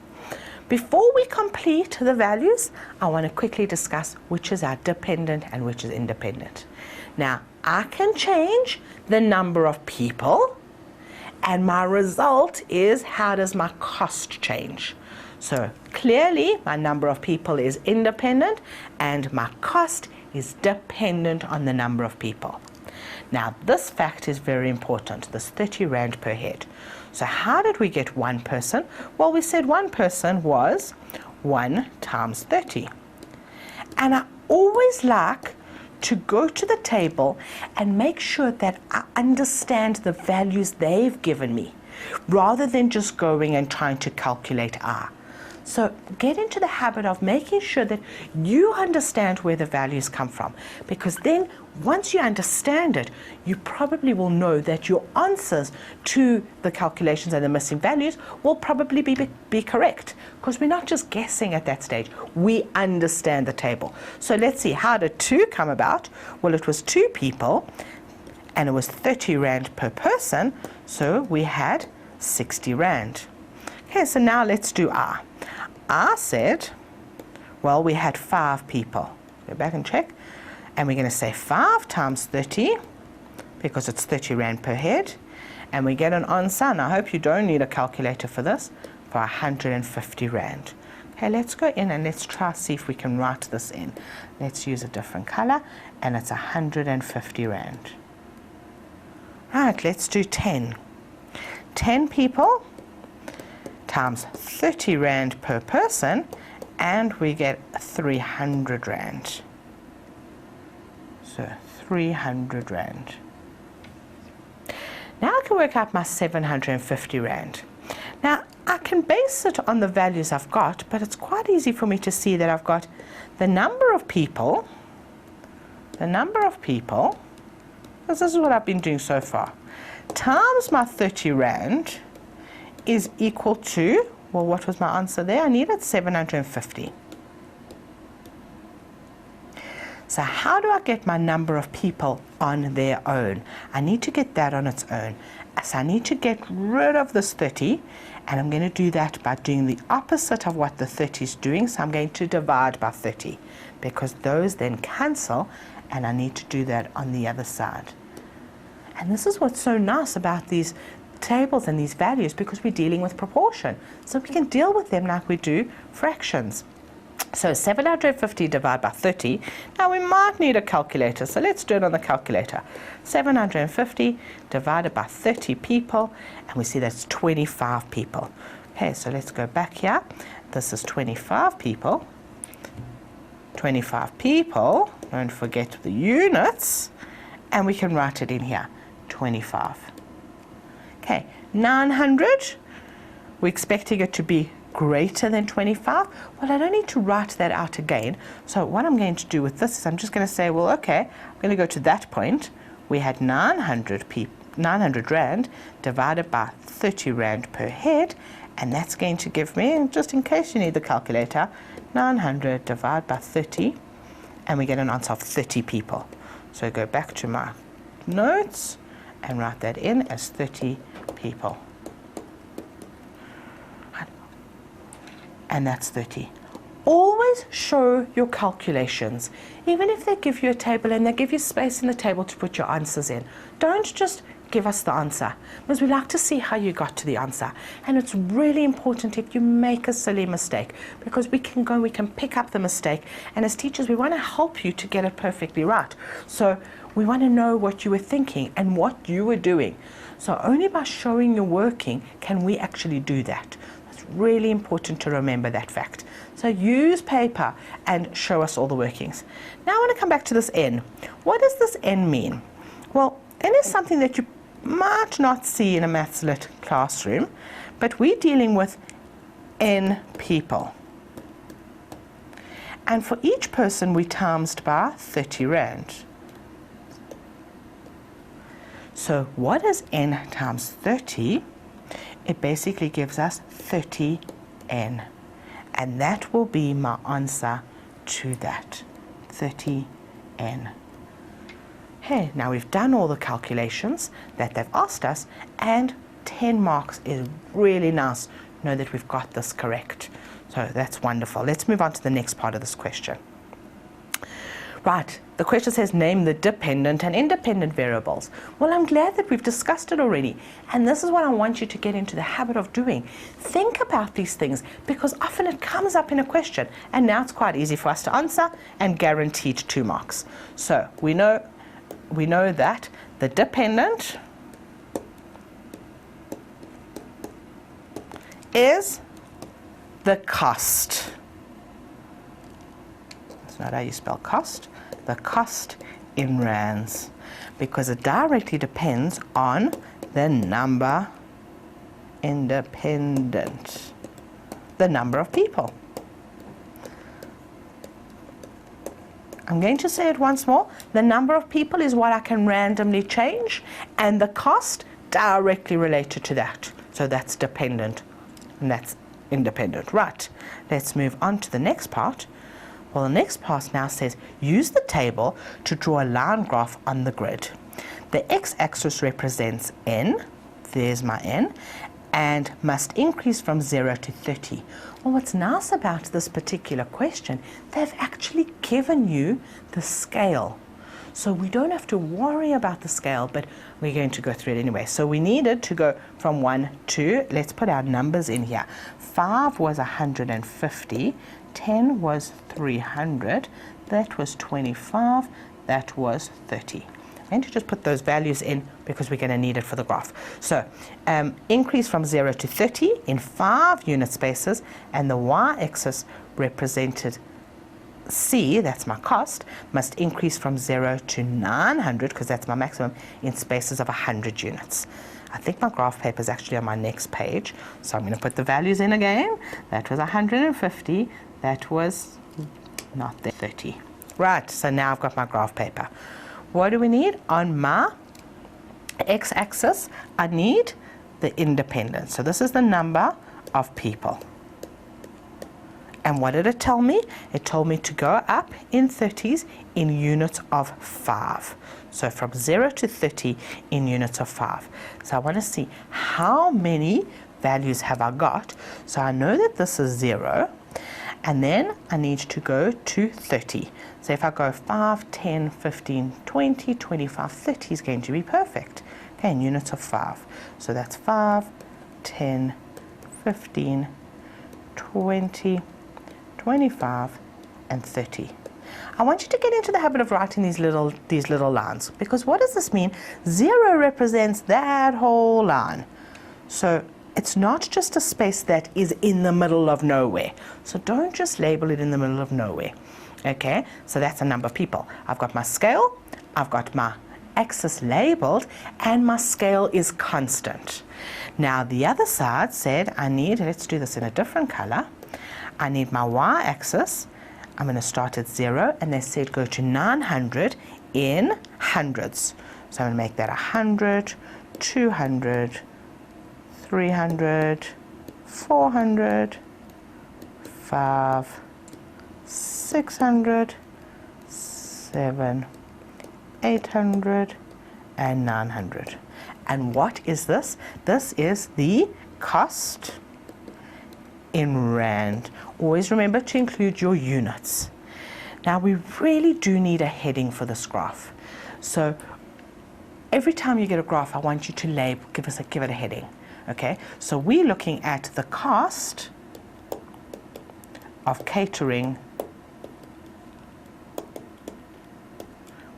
Before we complete the values, I want to quickly discuss which is our dependent and which is independent. Now, I can change the number of people, and my result is how does my cost change. So clearly my number of people is independent and my cost is dependent on the number of people. Now this fact is very important, this 30 Rand per head. So how did we get one person? Well, we said one person was 1 times 30. And I always like to go to the table and make sure that I understand the values they've given me, rather than just going and trying to calculate R. So get into the habit of making sure that you understand where the values come from, because then once you understand it, you probably will know that your answers to the calculations and the missing values will probably be correct, because we're not just guessing at that stage. We understand the table. So let's see, how did 2 come about? Well, it was 2 people and it was 30 Rand per person, so we had 60 Rand. Okay, so now let's do R. I said, well, we had 5 people. Go back and check. And we're going to say 5 times 30, because it's 30 Rand per head. And we get an answer, and I hope you don't need a calculator for this, for 150 Rand. Okay, let's go in and let's try see if we can write this in. Let's use a different color, and it's 150 Rand. Right, let's do 10. 10 people times 30 Rand per person, and we get 300 Rand. So 300 Rand. Now I can work out my 750 Rand. Now I can base it on the values I've got, but it's quite easy for me to see that I've got the number of people, because this is what I've been doing so far, times my 30 Rand is equal to, well, what was my answer there? I needed 750. So how do I get my number of people on their own? I need to get that on its own. So I need to get rid of this 30, and I'm going to do that by doing the opposite of what the 30 is doing. So I'm going to divide by 30, because those then cancel, and I need to do that on the other side. And this is what's so nice about these tables and these values, because we're dealing with proportion. So we can deal with them like we do fractions. So 750 divided by 30. Now we might need a calculator, so let's do it on the calculator. 750 divided by 30 people, and we see that's 25 people. Okay, so let's go back here. This is 25 people. 25 people, don't forget the units, and we can write it in here, 25. Okay, 900, we're expecting it to be greater than 25? Well, I don't need to write that out again. So what I'm going to do with this is I'm just going to say, well, okay, I'm going to go to that point. We had 900 Rand divided by 30 Rand per head, and that's going to give me, just in case you need the calculator, 900 divided by 30, and we get an answer of 30 people. So go back to my notes and write that in as 30 people. And that's 30. Always show your calculations. Even if they give you a table and they give you space in the table to put your answers in, don't just give us the answer, because we like to see how you got to the answer. And it's really important if you make a silly mistake, because we can pick up the mistake, and as teachers we want to help you to get it perfectly right. So we want to know what you were thinking and what you were doing. So only by showing your working can we actually do that. It's really important to remember that fact. So use paper and show us all the workings. Now I want to come back to this N. What does this N mean? Well, N is something that you might not see in a maths lit classroom, but we're dealing with N people. And for each person we times by 30 Rand. So what is N times 30? It basically gives us 30N. And that will be my answer to that, 30N. Hey, now we've done all the calculations that they've asked us, and 10 marks is really nice. Know that we've got this correct. So that's wonderful. Let's move on to the next part of this question. Right, the question says name the dependent and independent variables. Well, I'm glad that we've discussed it already, and this is what I want you to get into the habit of doing. Think about these things, because often it comes up in a question, and now it's quite easy for us to answer and guaranteed 2 marks. So we know that the dependent is the cost. That's not how you spell cost. The cost in rands, because it directly depends on the number independent, the number of people. I'm going to say it once more. The number of people is what I can randomly change, and the cost directly related to that. So that's dependent and that's independent. Right, let's move on to the next part. Well, the next part now says use the table to draw a line graph on the grid. The x-axis represents n, there's my n, and must increase from 0 to 30. Well, what's nice about this particular question, they've actually given you the scale. So we don't have to worry about the scale, but we're going to go through it anyway. So we needed to go from 1 to, let's put our numbers in here. 5 was 150, 10 was 300, that was 25, that was 30. I'm going to just put those values in because we're going to need it for the graph. So increase from 0 to 30 in 5 unit spaces, and the y-axis represented C, that's my cost, must increase from 0 to 900, because that's my maximum, in spaces of 100 units. I think my graph paper is actually on my next page, so I'm going to put the values in again. That was 150, that was not there, 30. Right, so now I've got my graph paper. What do we need? On my x-axis, I need the independent. So this is the number of people. And what did it tell me? It told me to go up in 30s in units of 5. So from 0 to 30 in units of 5. So I want to see how many values have I got. So I know that this is 0. And then I need to go to 30. So if I go 5, 10, 15, 20, 25, 30 is going to be perfect. Okay, in units of 5. So that's 5, 10, 15, 20, 25, and 30. I want you to get into the habit of writing these little lines, because what does this mean? 0 represents that whole line. So it's not just a space that is in the middle of nowhere. So don't just label it in the middle of nowhere. Okay, so that's a number of people. I've got my scale, I've got my y-axis labeled and my scale is constant. Now the other side said I need, let's do this in a different color, I need my y-axis, I'm going to start at 0, and they said go to 900 in hundreds. So I'm going to make that 100, 200, 300, 400, 5, 600, 7, 800, and 900. And what is this? This is the cost in rand. Always remember to include your units. Now we really do need a heading for this graph. So every time you get a graph, I want you to label, give it a heading. Okay, so we're looking at the cost of catering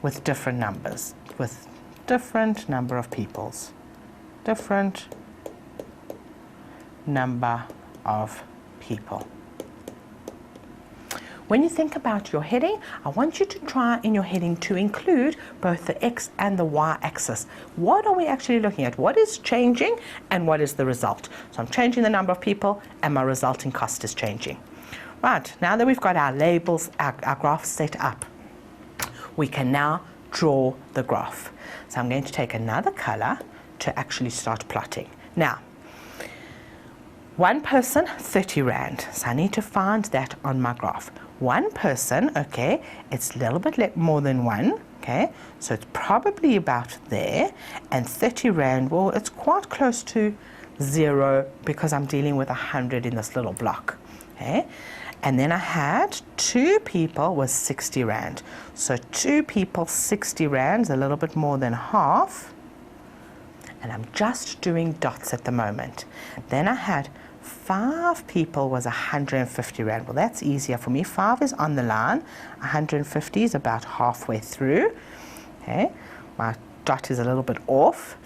with different numbers, with different number of peoples, different number of people. When you think about your heading, I want you to try in your heading to include both the X and the Y axis. What are we actually looking at? What is changing and what is the result? So I'm changing the number of people and my resulting cost is changing. Right, now that we've got our labels, our graph set up, we can now draw the graph. So I'm going to take another color to actually start plotting. Now, one person, 30 rand. So I need to find that on my graph. One person, okay, it's a little bit more than one, okay, so it's probably about there, and 30 rand, well, it's quite close to 0 because I'm dealing with 100 in this little block, okay. And then I had 2 people with 60 rand. So 2 people, 60 rand, a little bit more than half, and I'm just doing dots at the moment. Then I had 5 people was 150 rand. Well, that's easier for me. 5 is on the line. 150 is about halfway through. Okay, my dot is a little bit off,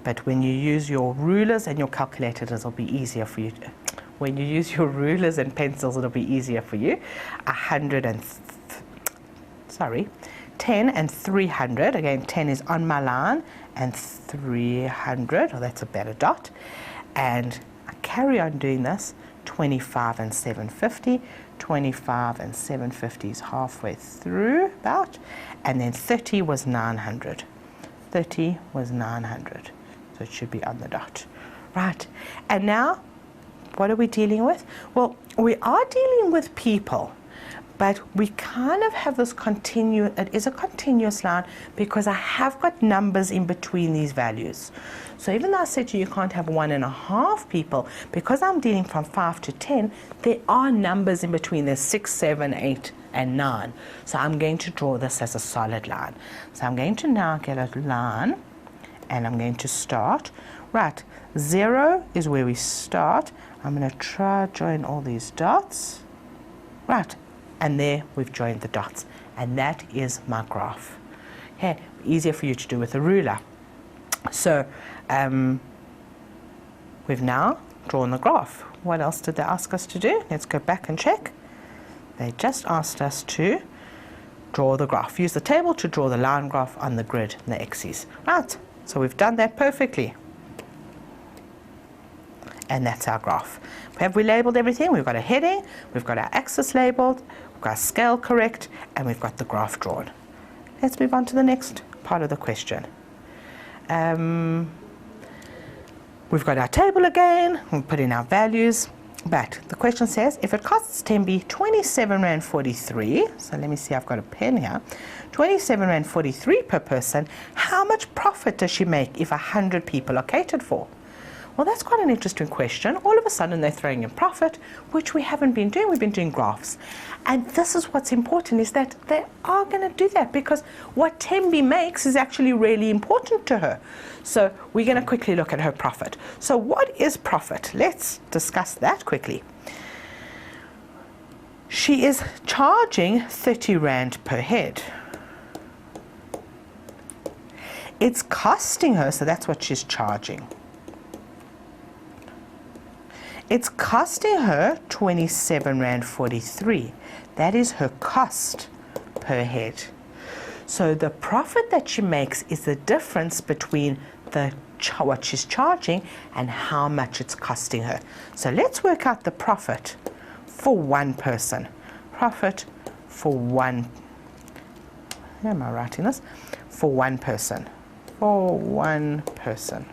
but when you use your rulers and your calculators, it'll be easier for you. When you use your rulers and pencils, it'll be easier for you. 10 and 300. Again, 10 is on my line, and 300. Oh, that's a better dot. And I carry on doing this, 25 and 750, 25 and 750 is halfway through about, and then 30 was 900. 30 was 900, so it should be on the dot. Right, and now, what are we dealing with? Well, we are dealing with people, but we kind of have this it is a continuous line because I have got numbers in between these values. So even though I said to you, you can't have 1.5 people, because I'm dealing from 5 to 10, there are numbers in between. There's 6, 7, 8, and 9. So I'm going to draw this as a solid line. So I'm going to now get a line, and I'm going to start. Right, 0 is where we start. I'm going to try join all these dots. Right, and there we've joined the dots, and that is my graph. Okay, easier for you to do with a ruler. So we've now drawn the graph. What else did they ask us to do? Let's go back and check. They just asked us to draw the graph. Use the table to draw the line graph on the grid and the axes. Right, so we've done that perfectly. And that's our graph. Have we labeled everything? We've got a heading, we've got our axis labeled, we've got our scale correct, and we've got the graph drawn. Let's move on to the next part of the question. We've got our table again, we'll put in our values, but the question says, if it costs 10B 27.43 rand, so let me see, I've got a pen here, 27.43 rand per person, how much profit does she make if 100 people are catered for? Well, that's quite an interesting question. All of a sudden they're throwing in profit, which we haven't been doing. We've been doing graphs. And this is what's important, is that they are going to do that because what Tembi makes is actually really important to her. So we're going to quickly look at her profit. So what is profit? Let's discuss that quickly. She is charging 30 rand per head. It's costing her, so that's what she's charging. It's costing her 27.43 rand. That is her cost per head. So the profit that she makes is the difference between what she's charging and how much it's costing her. So let's work out the profit for one person. Profit for one, how am I writing this? For one person. For one person.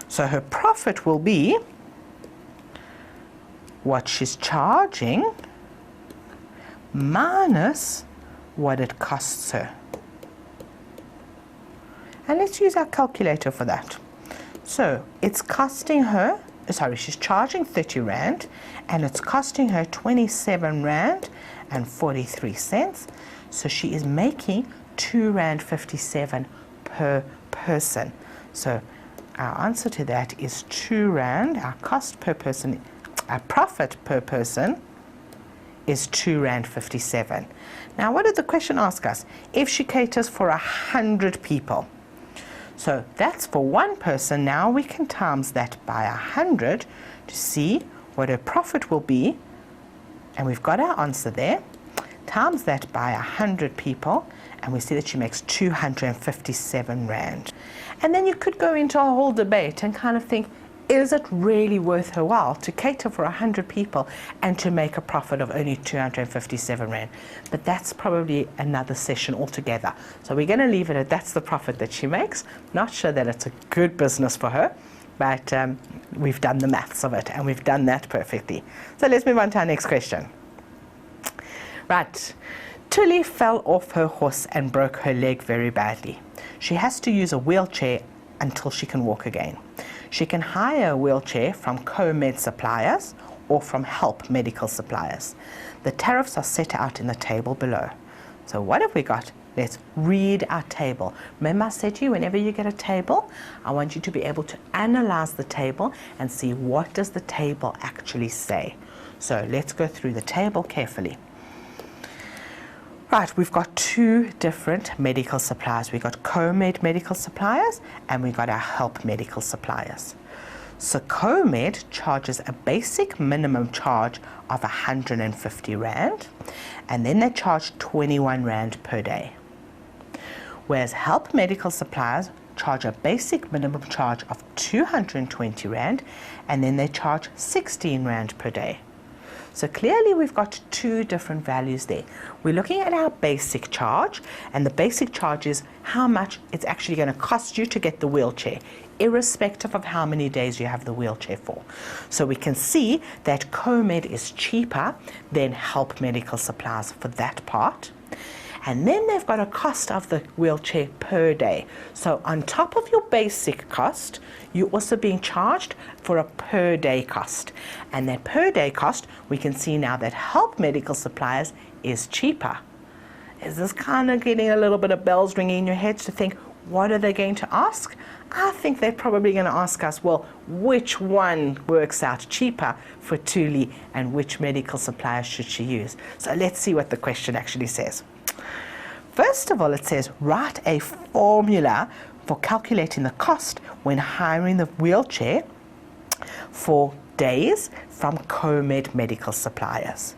So her profit will be what she's charging minus what it costs her. And let's use our calculator for that. So it's costing her, she's charging 30 Rand and it's costing her 27 Rand and 43 cents. So she is making 2 Rand 57 per person. So our answer to that is 2 Rand. Our cost per person, our profit per person is 2 Rand 57. Now what did the question ask us? If she caters for 100 people. So that's for one person. Now we can times that by 100 to see what her profit will be. And we've got our answer there. Times that by 100 people, and we see that she makes 257 Rand. And then you could go into a whole debate and kind of think, is it really worth her while to cater for 100 people and to make a profit of only 257 Rand? But that's probably another session altogether. So we're going to leave it at that's the profit that she makes. Not sure that it's a good business for her, but we've done the maths of it and we've done that perfectly. So let's move on to our next question. Right. Tuli fell off her horse and broke her leg very badly. She has to use a wheelchair until she can walk again. She can hire a wheelchair from co-med suppliers or from help medical suppliers. The tariffs are set out in the table below. So what have we got? Let's read our table. Remember I said to you, whenever you get a table, I want you to be able to analyze the table and see what does the table actually say. So let's go through the table carefully. Right, we've got two different medical suppliers. We've got co-med medical suppliers and we've got our help medical suppliers. So co-med charges a basic minimum charge of 150 Rand and then they charge 21 Rand per day. Whereas help medical suppliers charge a basic minimum charge of 220 Rand and then they charge 16 Rand per day. So clearly we've got two different values there. We're looking at our basic charge, and the basic charge is how much it's actually going to cost you to get the wheelchair, irrespective of how many days you have the wheelchair for. So we can see that co-med is cheaper than help medical supplies for that part. And then they've got a cost of the wheelchair per day. So on top of your basic cost, you're also being charged for a per day cost. And that per day cost, we can see now that help medical suppliers is cheaper. Is this kind of getting a little bit of bells ringing in your head to think, what are they going to ask? I think they're probably going to ask us, well, which one works out cheaper for Tuli and which medical supplier should she use? So let's see what the question actually says. First of all, it says, write a formula for calculating the cost when hiring the wheelchair for days from co-med medical suppliers.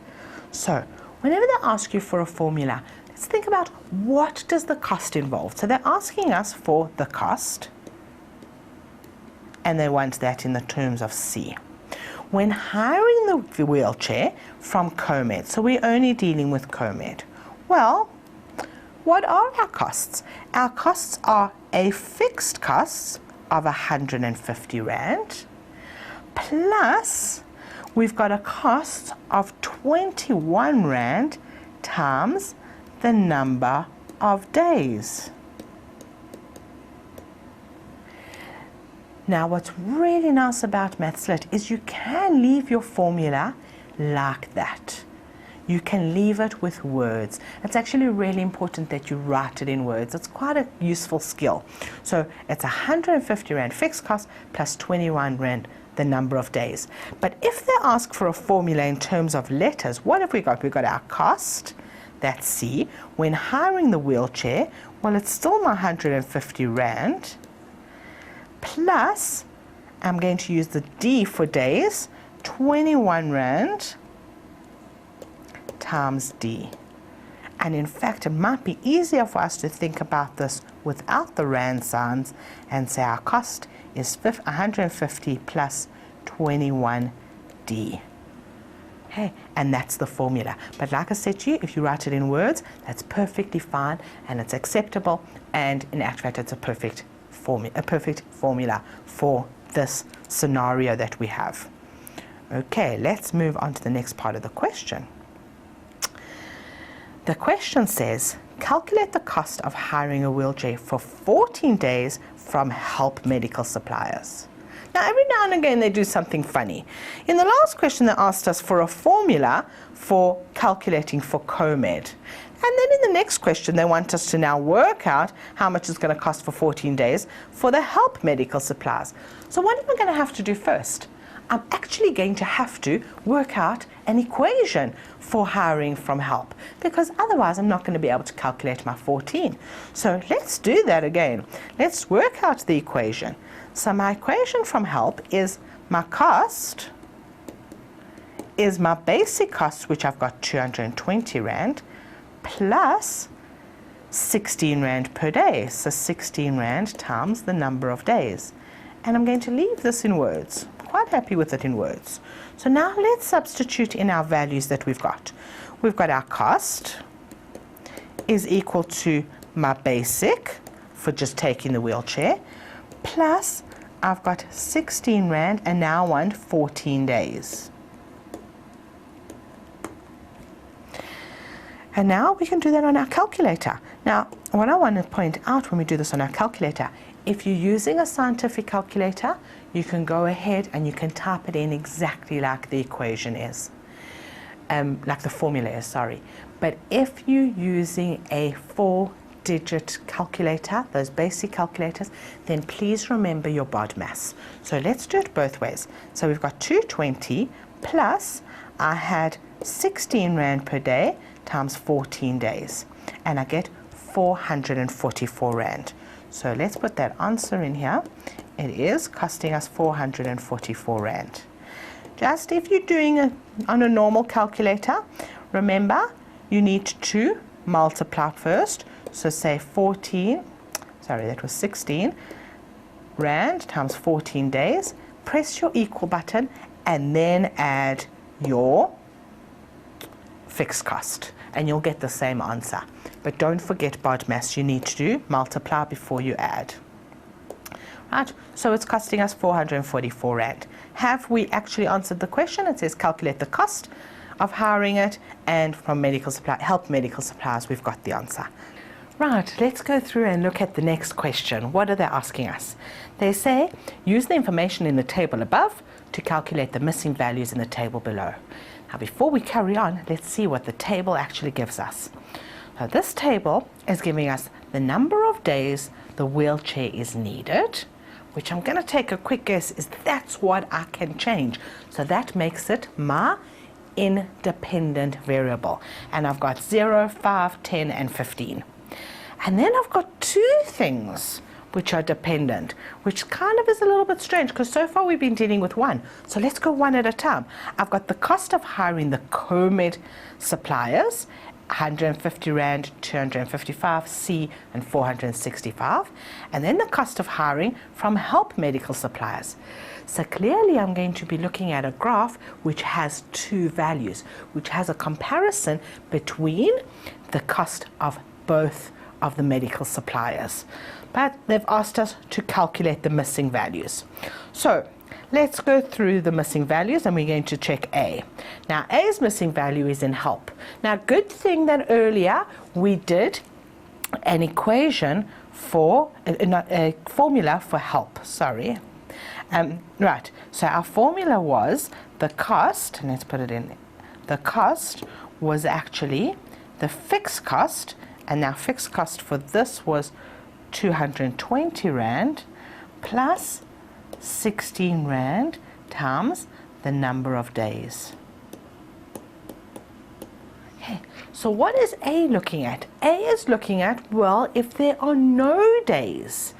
So whenever they ask you for a formula, let's think about what does the cost involve. So they're asking us for the cost, and they want that in the terms of C. When hiring the wheelchair from co-med, so we're only dealing with co-med, well, what are our costs? Our costs are a fixed cost of 150 Rand, plus we've got a cost of 21 Rand times the number of days. Now what's really nice about MathSlit is you can leave your formula like that. You can leave it with words. It's actually really important that you write it in words. It's quite a useful skill. So it's 150 Rand fixed cost plus 21 Rand the number of days. But if they ask for a formula in terms of letters, what have we got? We've got our cost, that's C. When hiring the wheelchair, well, it's still my 150 Rand, plus, I'm going to use the D for days, 21 Rand times D. And in fact, it might be easier for us to think about this without the rand signs and say our cost is 150 plus 21D. Okay, and that's the formula. But like I said to you, if you write it in words, that's perfectly fine and it's acceptable, and in actual fact, it's a perfect formula for this scenario that we have. Okay, let's move on to the next part of the question. The question says, calculate the cost of hiring a wheelchair for 14 days from Help Medical Suppliers. Now, every now and again, they do something funny. In the last question, they asked us for a formula for calculating for COMED. And then in the next question, they want us to now work out how much it's going to cost for 14 days for the Help Medical Supplies. So what am I going to have to do first? I'm actually going to have to work out an equation for hiring from Help, because otherwise I'm not going to be able to calculate my 14. So let's do that again. Let's work out the equation. So my equation from Help is my cost is my basic cost, which I've got 220 Rand, plus 16 Rand per day. So 16 Rand times the number of days. And I'm going to leave this in words. Quite happy with it in words. So now let's substitute in our values that we've got. We've got our cost is equal to my basic for just taking the wheelchair, plus I've got 16 Rand and now I want 14 days. And now we can do that on our calculator. Now, what I want to point out when we do this on our calculator, if you're using a scientific calculator, you can go ahead and you can type it in exactly like the equation is, like the formula is, sorry. But if you're using a 4-digit calculator, those basic calculators, then please remember your BODMAS. So let's do it both ways. So we've got 220 plus I had 16 Rand per day times 14 days, and I get 444 Rand. So let's put that answer in here. It is costing us 444 Rand. Just if you're doing it on a normal calculator, remember you need to multiply first. So say 16 Rand times 14 days. Press your equal button and then add your fixed cost, and you'll get the same answer. But don't forget BODMAS, you need to multiply before you add. Right, so it's costing us 444 Rand. Have we actually answered the question? It says calculate the cost of hiring it, and from Help Medical Supplies, we've got the answer. Right, let's go through and look at the next question. What are they asking us? They say, use the information in the table above to calculate the missing values in the table below. Now, before we carry on, let's see what the table actually gives us. So this table is giving us the number of days the wheelchair is needed, which I'm going to take a quick guess is that's what I can change. So that makes it my independent variable. And I've got 0, 5, 10, and 15. And then I've got two things which are dependent, which kind of is a little bit strange because so far we've been dealing with one. So let's go one at a time. I've got the cost of hiring the COMED suppliers, 150 Rand, 255, C, and 465. And then the cost of hiring from Help Medical Suppliers. So clearly I'm going to be looking at a graph which has two values, which has a comparison between the cost of both of the medical suppliers. But they've asked us to calculate the missing values. So let's go through the missing values and we're going to check A. Now A's missing value is in Help. Now good thing that earlier we did an equation for, a formula for Help, sorry. Right, so our formula was the cost, and let's put it in, the cost was actually the fixed cost, and now fixed cost for this was 220 Rand plus 16 Rand times the number of days. Okay, so what is A looking at? A is looking at, well, if there are no days.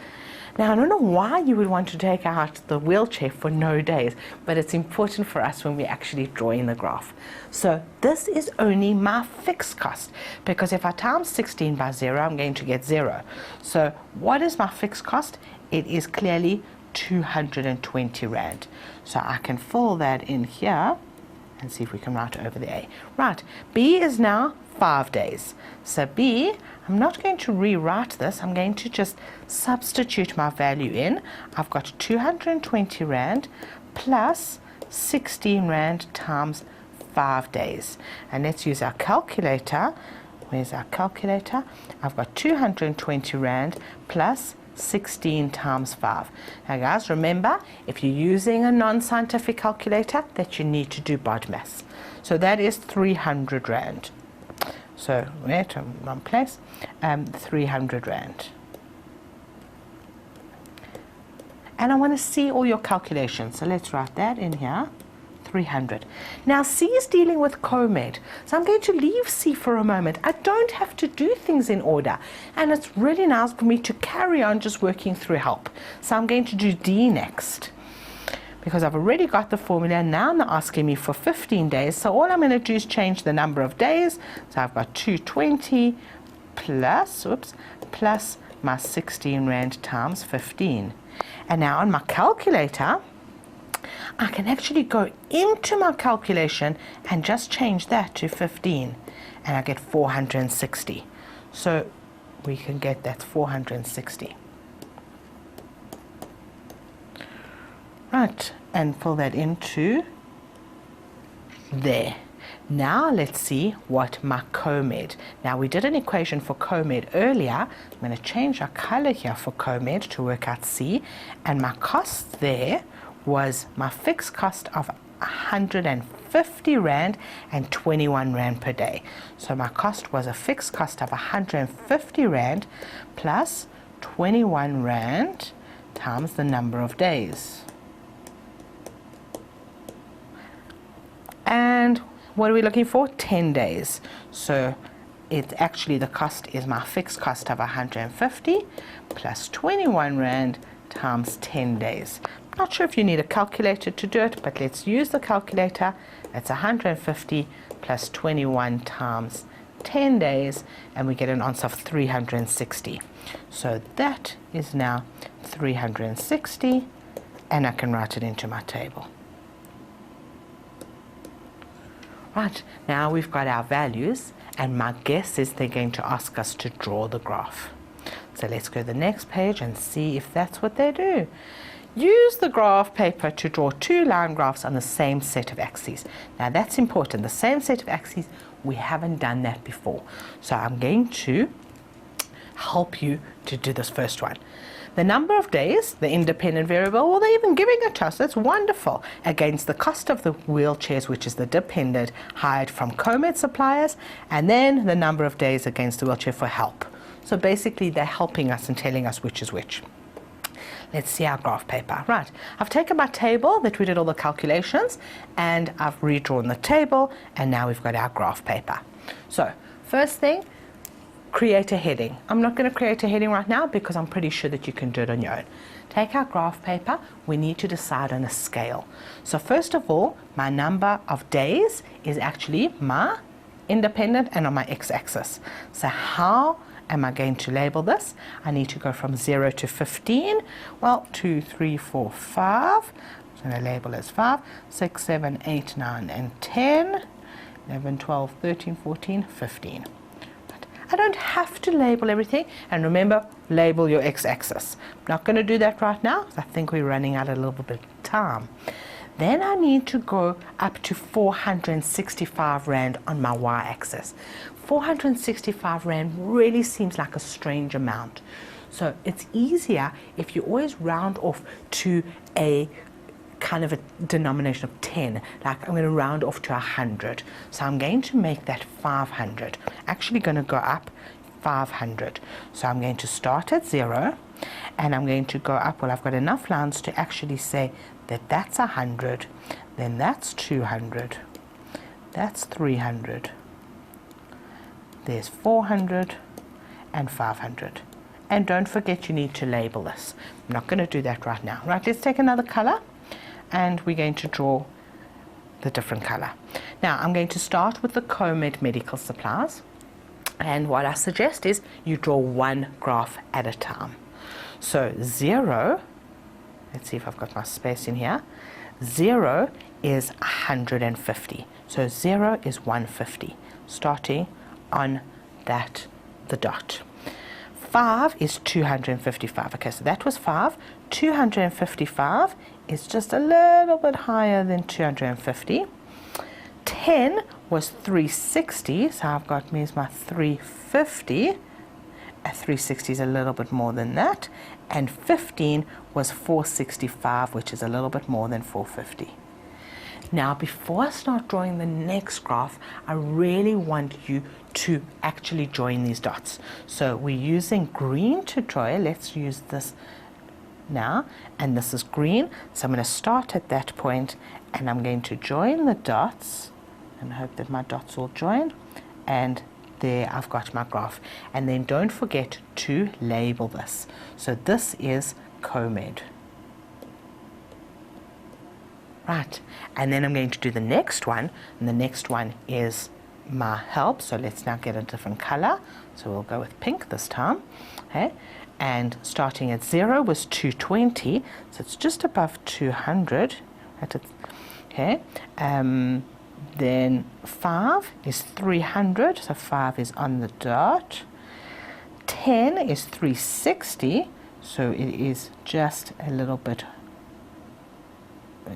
Now, I don't know why you would want to take out the wheelchair for no days, but it's important for us when we're actually drawing the graph. So this is only my fixed cost, because if I times 16 by 0, I'm going to get 0. So what is my fixed cost? It is clearly 220 Rand. So I can fill that in here and see if we can write over the A. Right, B is now 5 days. So B, I'm not going to rewrite this, I'm going to just substitute my value in. I've got 220 Rand plus 16 Rand times 5 days. And let's use our calculator. Where's our calculator? I've got 220 Rand plus 16 times 5. Now guys, remember, if you're using a non-scientific calculator, that you need to do BODMAS. So that is 300 Rand. So where to one place? 300 Rand. And I want to see all your calculations. So let's write that in here. 300. Now C is dealing with COMED, so I'm going to leave C for a moment. I don't have to do things in order, and it's really nice for me to carry on just working through help. So I'm going to do D next, because I've already got the formula. Now they're asking me for 15 days, so all I'm going to do is change the number of days. So I've got 220 plus, plus my 16 Rand times 15. And now on my calculator, I can actually go into my calculation and just change that to 15, and I get 460. So we can get that 460. Right, and fill that into there. Now let's see what my COMED. Now we did an equation for COMED earlier. I'm going to change our color here for COMED to work out C, and my cost there was my fixed cost of 150 Rand and 21 Rand per day. So my cost was a fixed cost of 150 Rand plus 21 Rand times the number of days. And what are we looking for? 10 days. So it's actually, the cost is my fixed cost of 150 plus 21 Rand times 10 days. Not sure if you need a calculator to do it, but let's use the calculator. It's 150 plus 21 times 10 days, and we get an answer of 360. So that is now 360, and I can write it into my table. Right, now we've got our values, and my guess is they're going to ask us to draw the graph. So let's go to the next page and see if that's what they do. Use the graph paper to draw two line graphs on the same set of axes. Now that's important, the same set of axes, we haven't done that before. So I'm going to help you to do this first one. The number of days, the independent variable, well, they're even giving it to us, that's wonderful, against the cost of the wheelchairs, which is the dependent, hired from COMED suppliers, and then the number of days against the wheelchair for help. So basically they're helping us and telling us which is which. Let's see our graph paper. Right, I've taken my table that we did all the calculations, and I've redrawn the table, and now we've got our graph paper. So first thing, create a heading. I'm not going to create a heading right now because I'm pretty sure that you can do it on your own. Take our graph paper, we need to decide on a scale. So first of all, my number of days is actually my independent and on my x-axis. So how am I going to label this? I need to go from 0 to 15. Well, 2, 3, 4, 5. I'm going to label as 5, 6, 7, 8, 9, and 10, 11, 12, 13, 14, 15. I don't have to label everything, and remember, label your x-axis. I'm not going to do that right now because I think we're running out a little bit of time. Then I need to go up to 465 Rand on my y-axis. 465 Rand really seems like a strange amount. So it's easier if you always round off to a kind of a denomination of 10, like I'm going to round off to 100. So I'm going to make that 500. Actually going to go up 500. So I'm going to start at 0, and I'm going to go up. Well, I've got enough lines to actually say that that's 100, then that's 200, that's 300, there's 400 and 500. And don't forget you need to label this. I'm not going to do that right now. Right, let's take another color and we're going to draw the different color. Now I'm going to start with the Comed medical supplies, and what I suggest is you draw one graph at a time. So 0, let's see if I've got my space in here. 0 is 150. So 0 is 150, starting on the dot. 5 is 255. Okay, so that was 5. 255 is just a little bit higher than 250. 10 was 360, so I've got me as my 350. A 360 is a little bit more than that. And 15 was 465, which is a little bit more than 450. Now, before I start drawing the next graph, I really want you to actually join these dots. So we're using green to draw. Let's use this now, and this is green. So I'm going to start at that point, and I'm going to join the dots, and hope that my dots all join. And there I've got my graph. And then don't forget to label this. So this is Comed. Right, and then I'm going to do the next one, and the next one is my help. So let's now get a different color. So we'll go with pink this time. Okay, and starting at 0 was 220, so it's just above 200. Okay, then 5 is 300, so 5 is on the dot. 10 is 360, so it is just a little bit.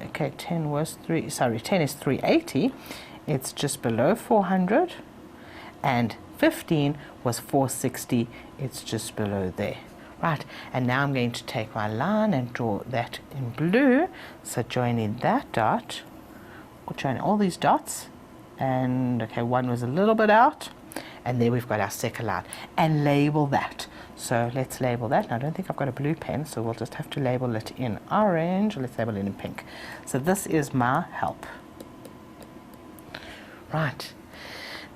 Okay, 10 is 380, it's just below 400, and 15 was 460, it's just below there. Right, and now I'm going to take my line and draw that in blue, so joining that dot, or join all these dots, and okay, one was a little bit out, and there we've got our second line, and label that. So let's label that. Now, I don't think I've got a blue pen, so we'll just have to label it in orange, or let's label it in pink. So this is my help. Right,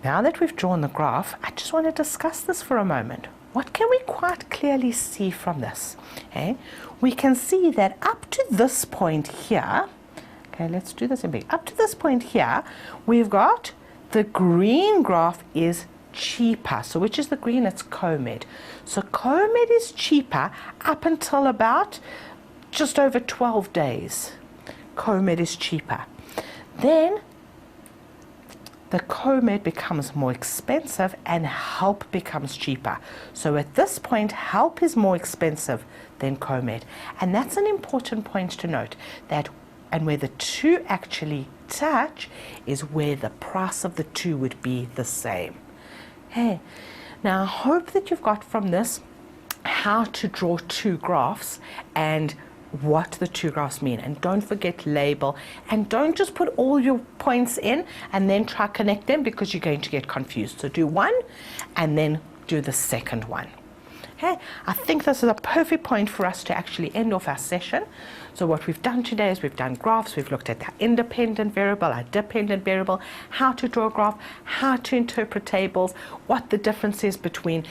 now that we've drawn the graph, I just want to discuss this for a moment. What can we quite clearly see from this? Okay, we can see that up to this point here, okay, let's do this in big. Up to this point here, we've got the green graph is cheaper. So which is the green? It's Comed. So Comed is cheaper up until about just over 12 days. Comed is cheaper. Then the Comed becomes more expensive and help becomes cheaper. So at this point, help is more expensive than Comed. And that's an important point to note, that and where the two actually touch is where the price of the two would be the same. Hey, now I hope that you've got from this how to draw two graphs and what the two graphs mean. And don't forget label, and don't just put all your points in and then try connect them, because you're going to get confused. So do one and then do the second one. Okay, I think this is a perfect point for us to actually end off our session. So what we've done today is we've done graphs, we've looked at our independent variable, our dependent variable, how to draw a graph, how to interpret tables, what the difference is between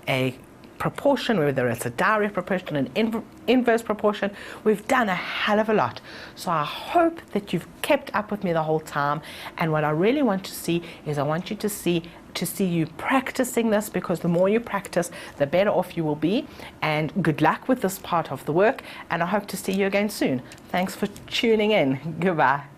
a proportion, whether it's a direct proportion and inverse proportion. We've done a hell of a lot. So I hope that you've kept up with me the whole time. And what I really want to see is I want you to see you practicing this, because the more you practice, the better off you will be. And good luck with this part of the work, and I hope to see you again soon. Thanks for tuning in. Goodbye.